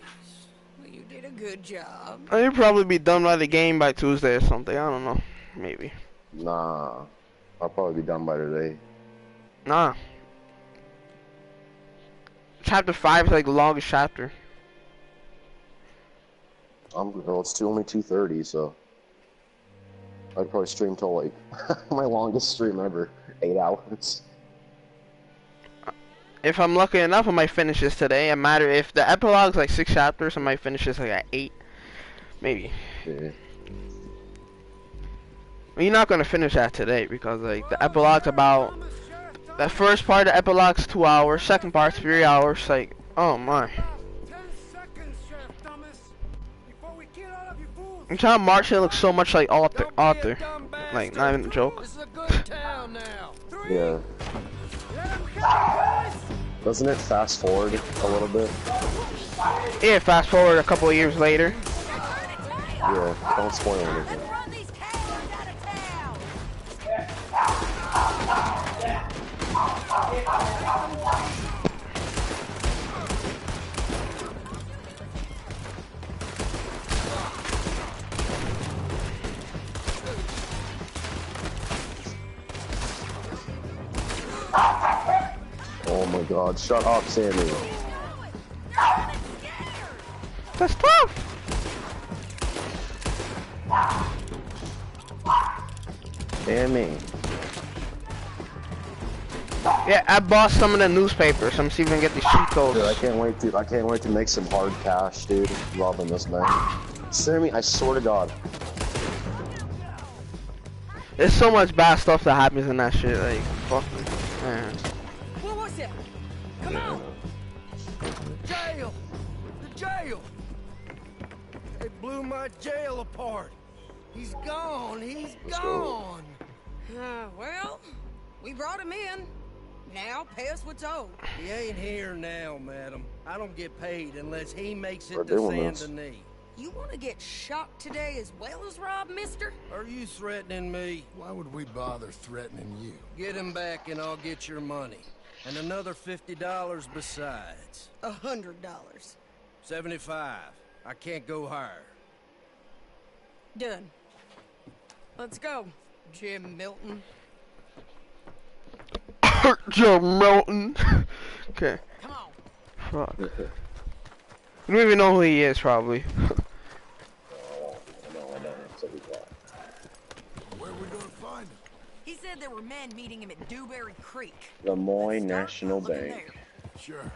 Well, you did a good job. You'll probably be done by the game by Tuesday or something. I don't know. Maybe. Nah. I'll probably be done by today. Nah. Chapter 5 is like the longest chapter. Well, it's only 2:30, so I'd probably stream till like my longest stream ever, 8 hours. If I'm lucky enough, I might finish this today. It matter if the epilogue's like 6 chapters, I might finish this like at 8, maybe. Yeah. Well, you're not gonna finish that today because like the epilogue's about the first part of the epilogue's 2 hours, second part's 3 hours. Like, oh my. And John Marshall looks so much like Arthur. Like, not even a joke. Yeah. Doesn't it fast forward a little bit? Yeah, fast forward a couple of years later. Yeah, don't spoil anything. Oh my god, shut up, Sammy. That's tough! Sammy. Yeah, I bought some of the newspapers. I'm see if I can get these cheat codes. Dude, I can't wait to make some hard cash, dude, robbing this man. Sammy, I swear to God. There's so much bad stuff that happens in that shit, like, fuck, man. What was it? Come on! Jail! The jail! They blew my jail apart. He's gone. He's gone. Well, we brought him in. Now pay us what's owed. He ain't here now, madam. I don't get paid unless he makes We're it to doing Saint this. Denis. You want to get shot today as well as rob, mister? Are you threatening me? Why would we bother threatening you? Get him back and I'll get your money. And another $50 besides. $100. 75. I can't go higher. Done. Let's go, Jim Milton. Jim Milton. Okay. Come on. Fuck. You don't even know who he is, probably. Where are we gonna find him? He said there were men meeting him at Dewberry Creek. The Moy National Bank. Sure.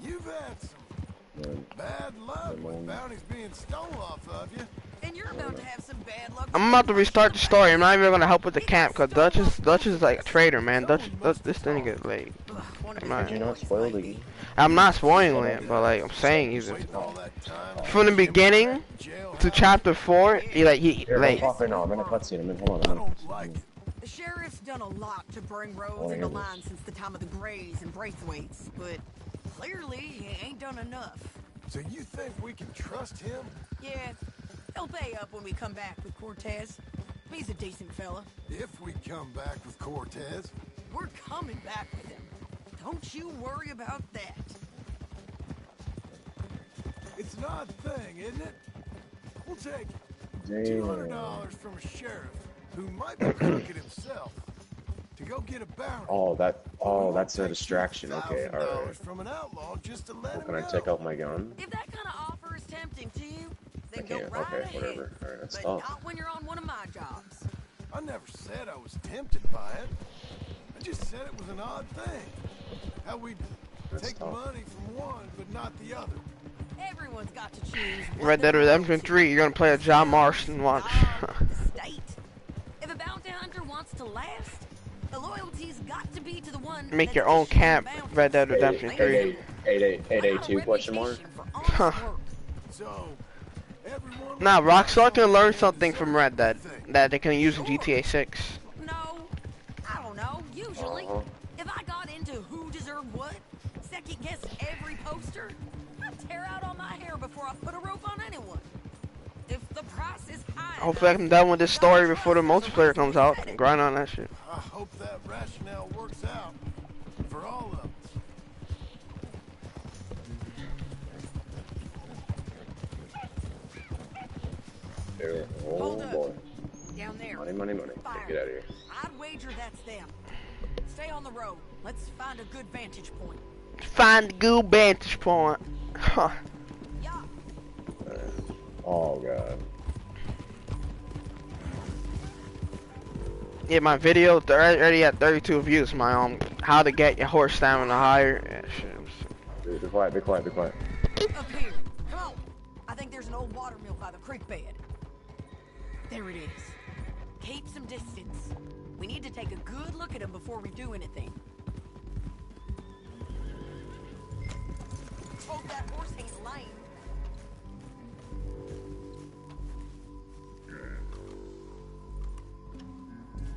You've had some bad luck with bounties being stolen off of you. And you're about to have some bad luck. I'm about to restart the story. I'm not even gonna help with the camp, cause Dutch is like a traitor, man. Dutch this thing is like. Did you not spoil the game? I'm not spoiling it, but like I'm saying, he's from the beginning to chapter 4. He like No, I'm in a cutscene. Hold on. The sheriff's done a lot to bring roads into line since the time of the Greys and Braithwaites, but clearly he ain't done enough. So you think we can trust him? Yeah, he'll pay up when we come back with Cortez. He's a decent fella. If we come back with Cortez. We're coming back with him. Don't you worry about that. It's an odd thing, isn't it? We'll take Damn. $200 from a sheriff who might be crooked himself to go get a bounty. That's a distraction. Okay, alright. From an outlaw just to let him Can I go. take out my gun? If that kind of offer is tempting to you, then I can't. go right Okay, ahead. whatever. Alright, that's But tough. not when you're on one of my jobs. I never said I was tempted by it. I just said it was an odd thing. How we take money from one but not the other. Everyone's got to choose. Red Dead Redemption 3. You're gonna play a John Marston. Watch. Make your own camp, Red Dead Redemption 3. 882 question mark? Huh. Nah, Rockstar can learn something from Red Dead that they can use in GTA 6. No, I don't know. Usually, if I got into who deserved what, second guess every poster, I'd tear out all my hair before I put a rope on anyone. If the price is high, Hopefully I can done with this story before the multiplayer comes out. Grind on that shit. I hope that rationale works out for all of us. Oh boy. down there. Money, money, money. Fire. Get out of here. I'd wager that's them. Stay on the road. Let's find a good vantage point. Find a good vantage point. Huh. Oh god. Yeah, my video already at 32 views. My how to get your horse stamina higher. Yeah, shit. Be quiet, be quiet, be quiet. Up here. Come on. I think there's an old water mill by the creek bed. There it is. Keep some distance. We need to take a good look at him before we do anything. Hope that horse ain't lame.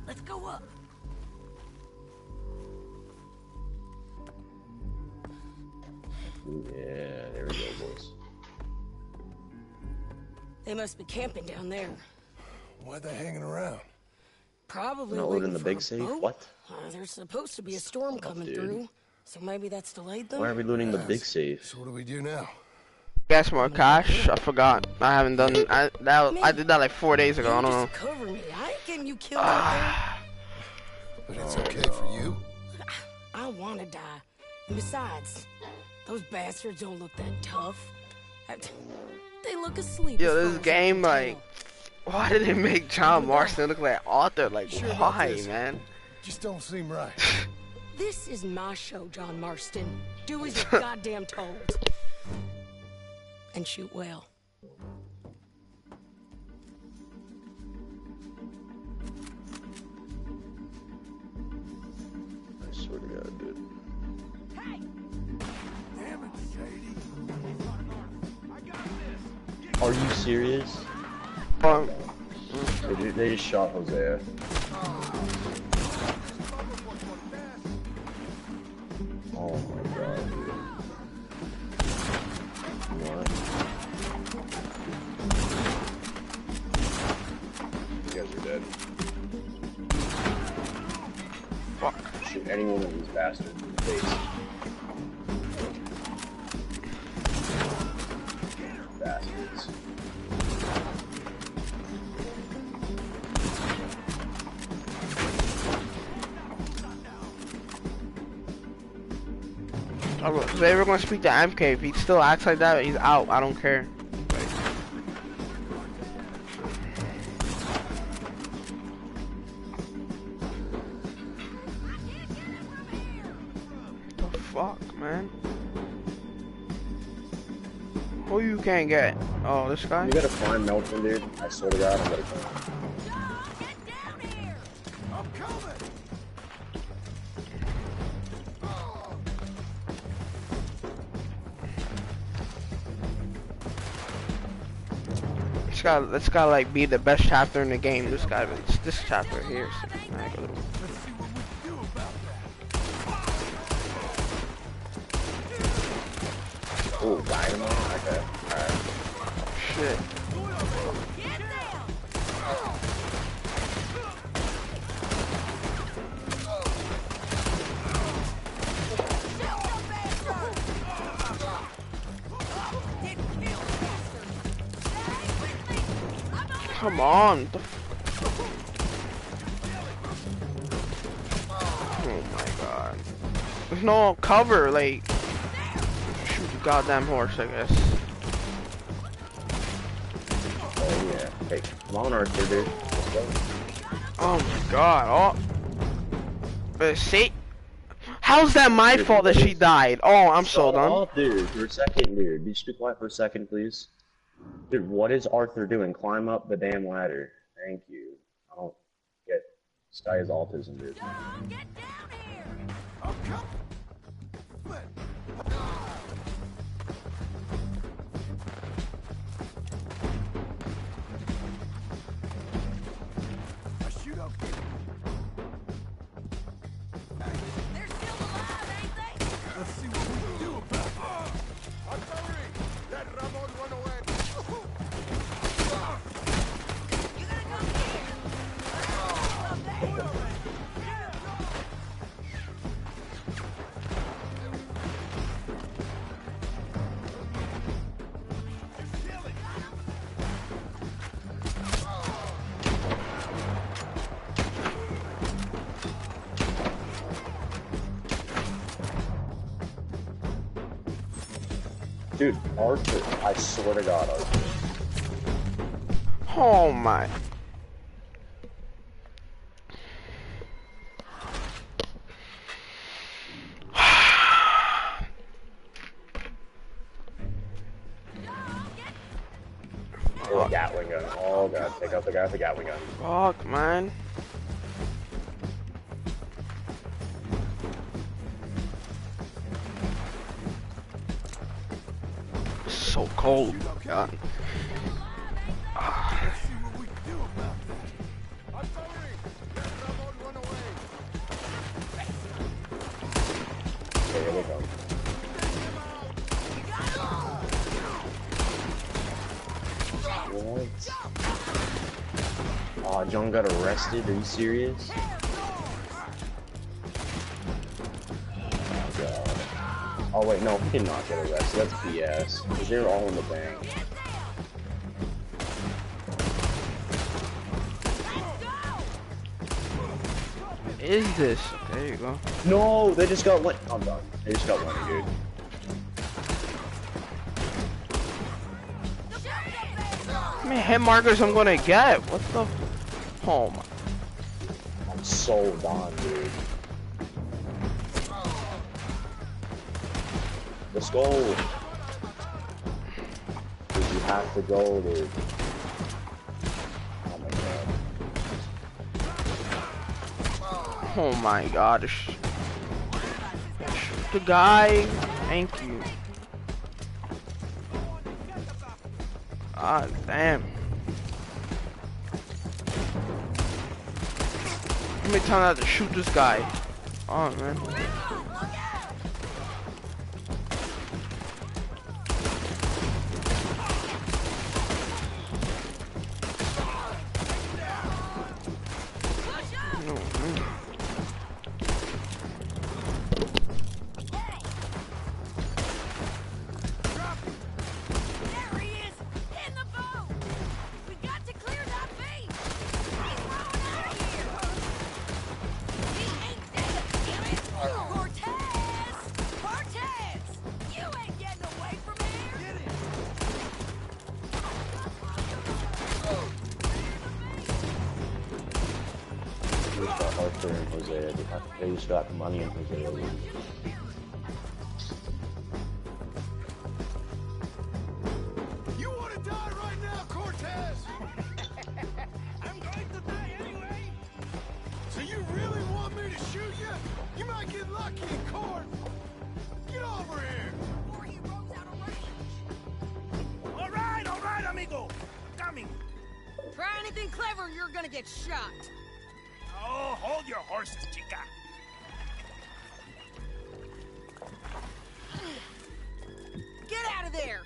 Let's go up. Yeah, there we go, boys. They must be camping down there. Why they hanging around? Probably Not waiting loading the for big a safe? boat. What? There's supposed to be a storm coming dude. through, so maybe that's delayed them. Why are we looting the big safe? So what do we do now? Guess more cash? I forgot. I haven't done. I did that like 4 days ago. I don't know. Cover me. I ain't getting you killed out there. But it's okay for you. I want to die. And besides, those bastards don't look that tough. They look asleep. Yo, this game, like, why did they make John Marston look like Arthur? Like, why, man? Just don't seem right. This is my show, John Marston. Do as you're goddamn told. And shoot well. I swear to God, dude. Hey! Damn it, Sadie. Are you serious? They just shot Hosea. Oh my god, dude. What? You guys are dead. Fuck. Shoot any one of these bastards in the face. Bastards. If they ever gonna speak to MK, if he still acts like that, he's out. I don't care. What the fuck, man? Who you can't get? Oh, this guy? You gotta find Melton, dude. I swear to God, I'm gonna kill him. I'm coming. This guy like be the best chapter in the game. This chapter here. Oh, dynamite? Okay. Alright. Shit. Come on. Oh my god. There's no cover, like. Shoot the goddamn horse, I guess. Oh yeah. Hey, come on, Arthur, dude. Let's go. Oh my god. Oh. See? How's that my fault that she died? Oh, I'm so done. Oh, dude, for a second, dude. Just be quiet for a second, please. Dude, what is Arthur doing? Climb up the damn ladder. Thank you. I don't get. This guy has autism, dude. Get down here! I'm Let's see what we can do about it. Artillery! Let Ramon run away! You gotta come here! Dude, Arthur, I swear to God, Arthur. Oh my. Oh, Gatling gun. Oh god, take out the guy with the Gatling gun. Fuck, man. So cold. God. Let's see what we can do about that. Artillery! Let Ramon run away! Okay, here we go. What? Oh, John got arrested? Are you serious? Oh god. Oh wait, no, he did not get arrested. That's BS. Because they're all in the bank. Is this? There you go. No, they just got one. I'm done. They just got one, dude. How many hit markers I'm gonna get? What the? Oh my. I'm so done, dude. Let's go. Dude, you have to go, dude. Oh my god. Oh my god. Shoot the guy. Thank you. Ah, damn. How many times I have to shoot this guy? Oh, man. Arthur and Hosea. They just got the money in Hosea. You want to die right now, Cortez? I'm going to die anyway. So you really want me to shoot you? You might get lucky in court. Get over here. Before he runs out of range. All right, amigo. Coming. Try anything clever, you're gonna get shot. Oh, hold your horses, chica. Get out of there!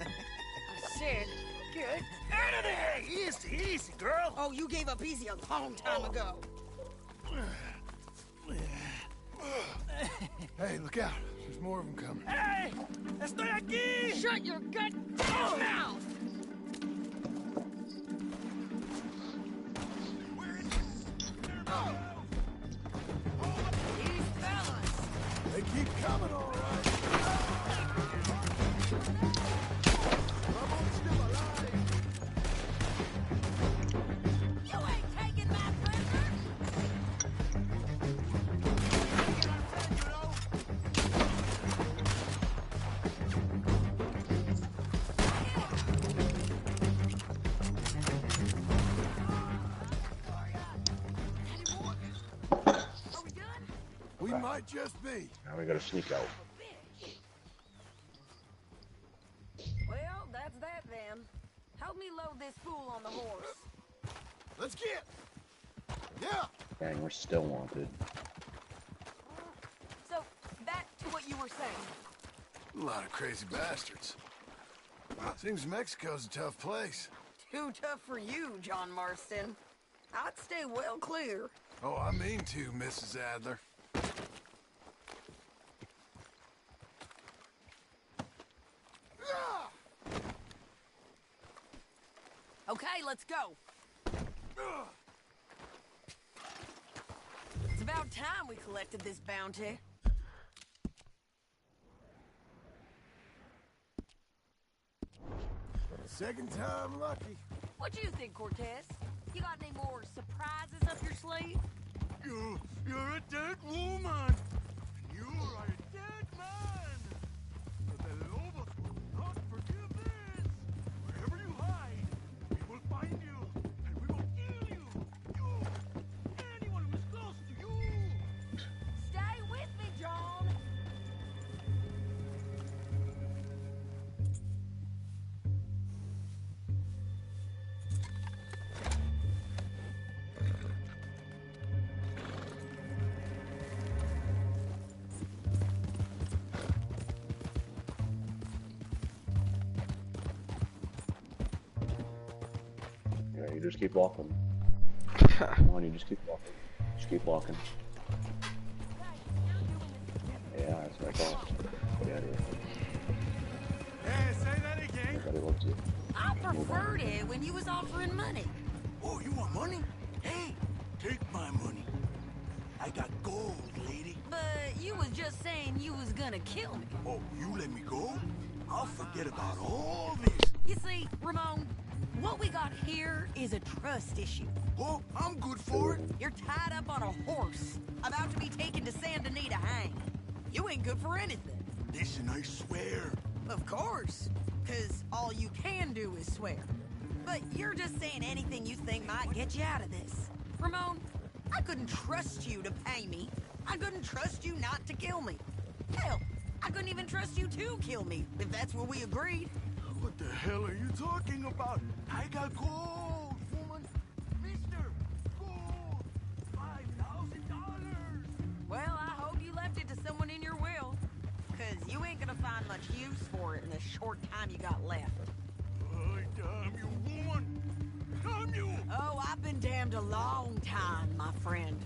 I said, get out of there! Easy, easy, girl. Oh, you gave up easy a long time ago. Hey, look out. There's more of them coming. Hey, estoy aquí. Shut your goddamn mouth! These fellas. They keep coming, all right. Ramon's still alive. You ain't taking my prisoner. Might just be. Now we gotta sneak out. Well, that's that then. Help me load this fool on the horse. Let's get. Yeah. Dang, we're still wanted. So, back to what you were saying. A lot of crazy bastards. Seems Mexico's a tough place. Too tough for you, John Marston. I'd stay well clear. Oh, I mean to, Mrs. Adler. Okay, let's go. It's about time we collected this bounty. Second time lucky. What do you think, Cortez? You got any more surprises up your sleeve? You're a dead woman. You are a dead man. But the Lobos will not forgive this. Wherever you hide, we will find you, and we will kill you. You, anyone who is close to you. Stay with me, John. Yeah, you just keep walking. Come on, you just keep walking. Just keep walking. Yeah, that's what I thought. Get out of here. Hey, say that again. Nobody loves you. I preferred it when you was offering money. Oh, you want money? Hey, take my money. I got gold, lady. But you was just saying you was gonna kill me. Oh, you let me go? I'll forget about all this. You see, Ramon, what we got here is a trust issue. Oh, I'm good for it. You're tied up on a horse, about to be taken to San Denis to hang. You ain't good for anything. Listen, I swear. Of course, because all you can do is swear. But you're just saying anything you think might get you out of this. Ramon, I couldn't trust you to pay me. I couldn't trust you not to kill me. Hell, I couldn't even trust you to kill me, if that's what we agreed. What the hell are you talking about? I got gold, woman. Mister, gold. $5,000. Well, I hope you left it to someone in your will. Because you ain't gonna find much use for it in the short time you got left. Oh, damn you, woman. Damn you. Oh, I've been damned a long time, my friend.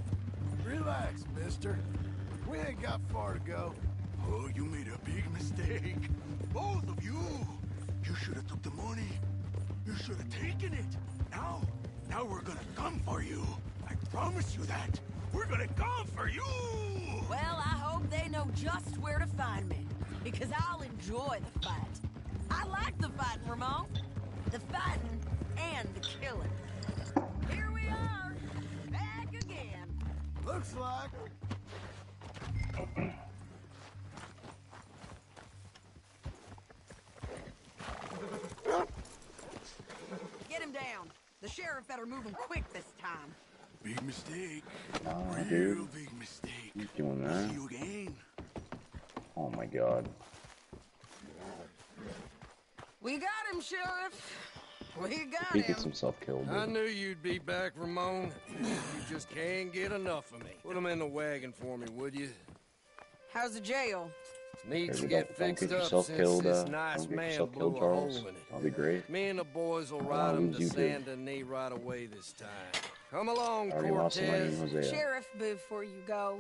Relax, mister. We ain't got far to go. Oh, you made a big mistake. Both of you. You should have took the money. You should have taken it. Now we're gonna come for you. I promise you that. We're gonna come for you. Well, I hope they know just where to find me. Because I'll enjoy the fight. I like the fighting, Ramon. The fighting and the killing. Here we are. Back again. Looks like. Get him down. The sheriff better move him quick this time. Big mistake. Nah, Real dude. big mistake. He's doing that. See you again. Oh my god. We got him, Sheriff. We got He him. gets himself killed. I Dude. knew you'd be back, Ramon. You just can't get enough of me. Put him in the wagon for me, would you? How's the jail? Needs to Don't get fixed get up yourself since killed, this don't nice get man yourself blew killed, a Charles. hole in it. That'll be great. Me and the boys will I'll ride him lose to you, San too. Denis right away this time. Come along, I already lost somebody in Cortez. Hosea. Sheriff, before you go,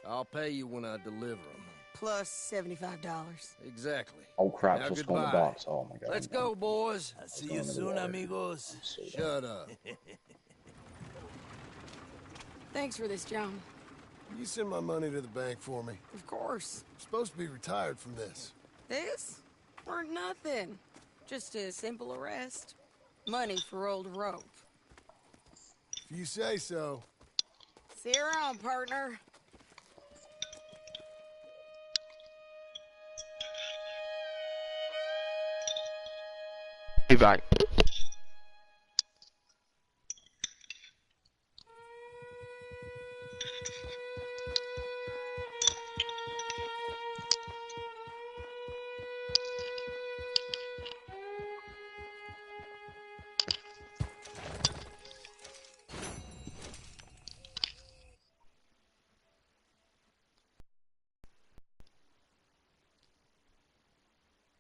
I'll pay you when I deliver him. plus $75. Exactly. Oh crap, Now, so it's going in the goodbye. box. Oh my god. Let's I'm done. go, boys. I'll see going you in the soon, water. amigos. I'm so done. Shut up. Thanks for this, John. You send my money to the bank for me. Of course. I'm supposed to be retired from this. This? Weren't nothing. Just a simple arrest. Money for old rope. If you say so. See you around, partner. Levi.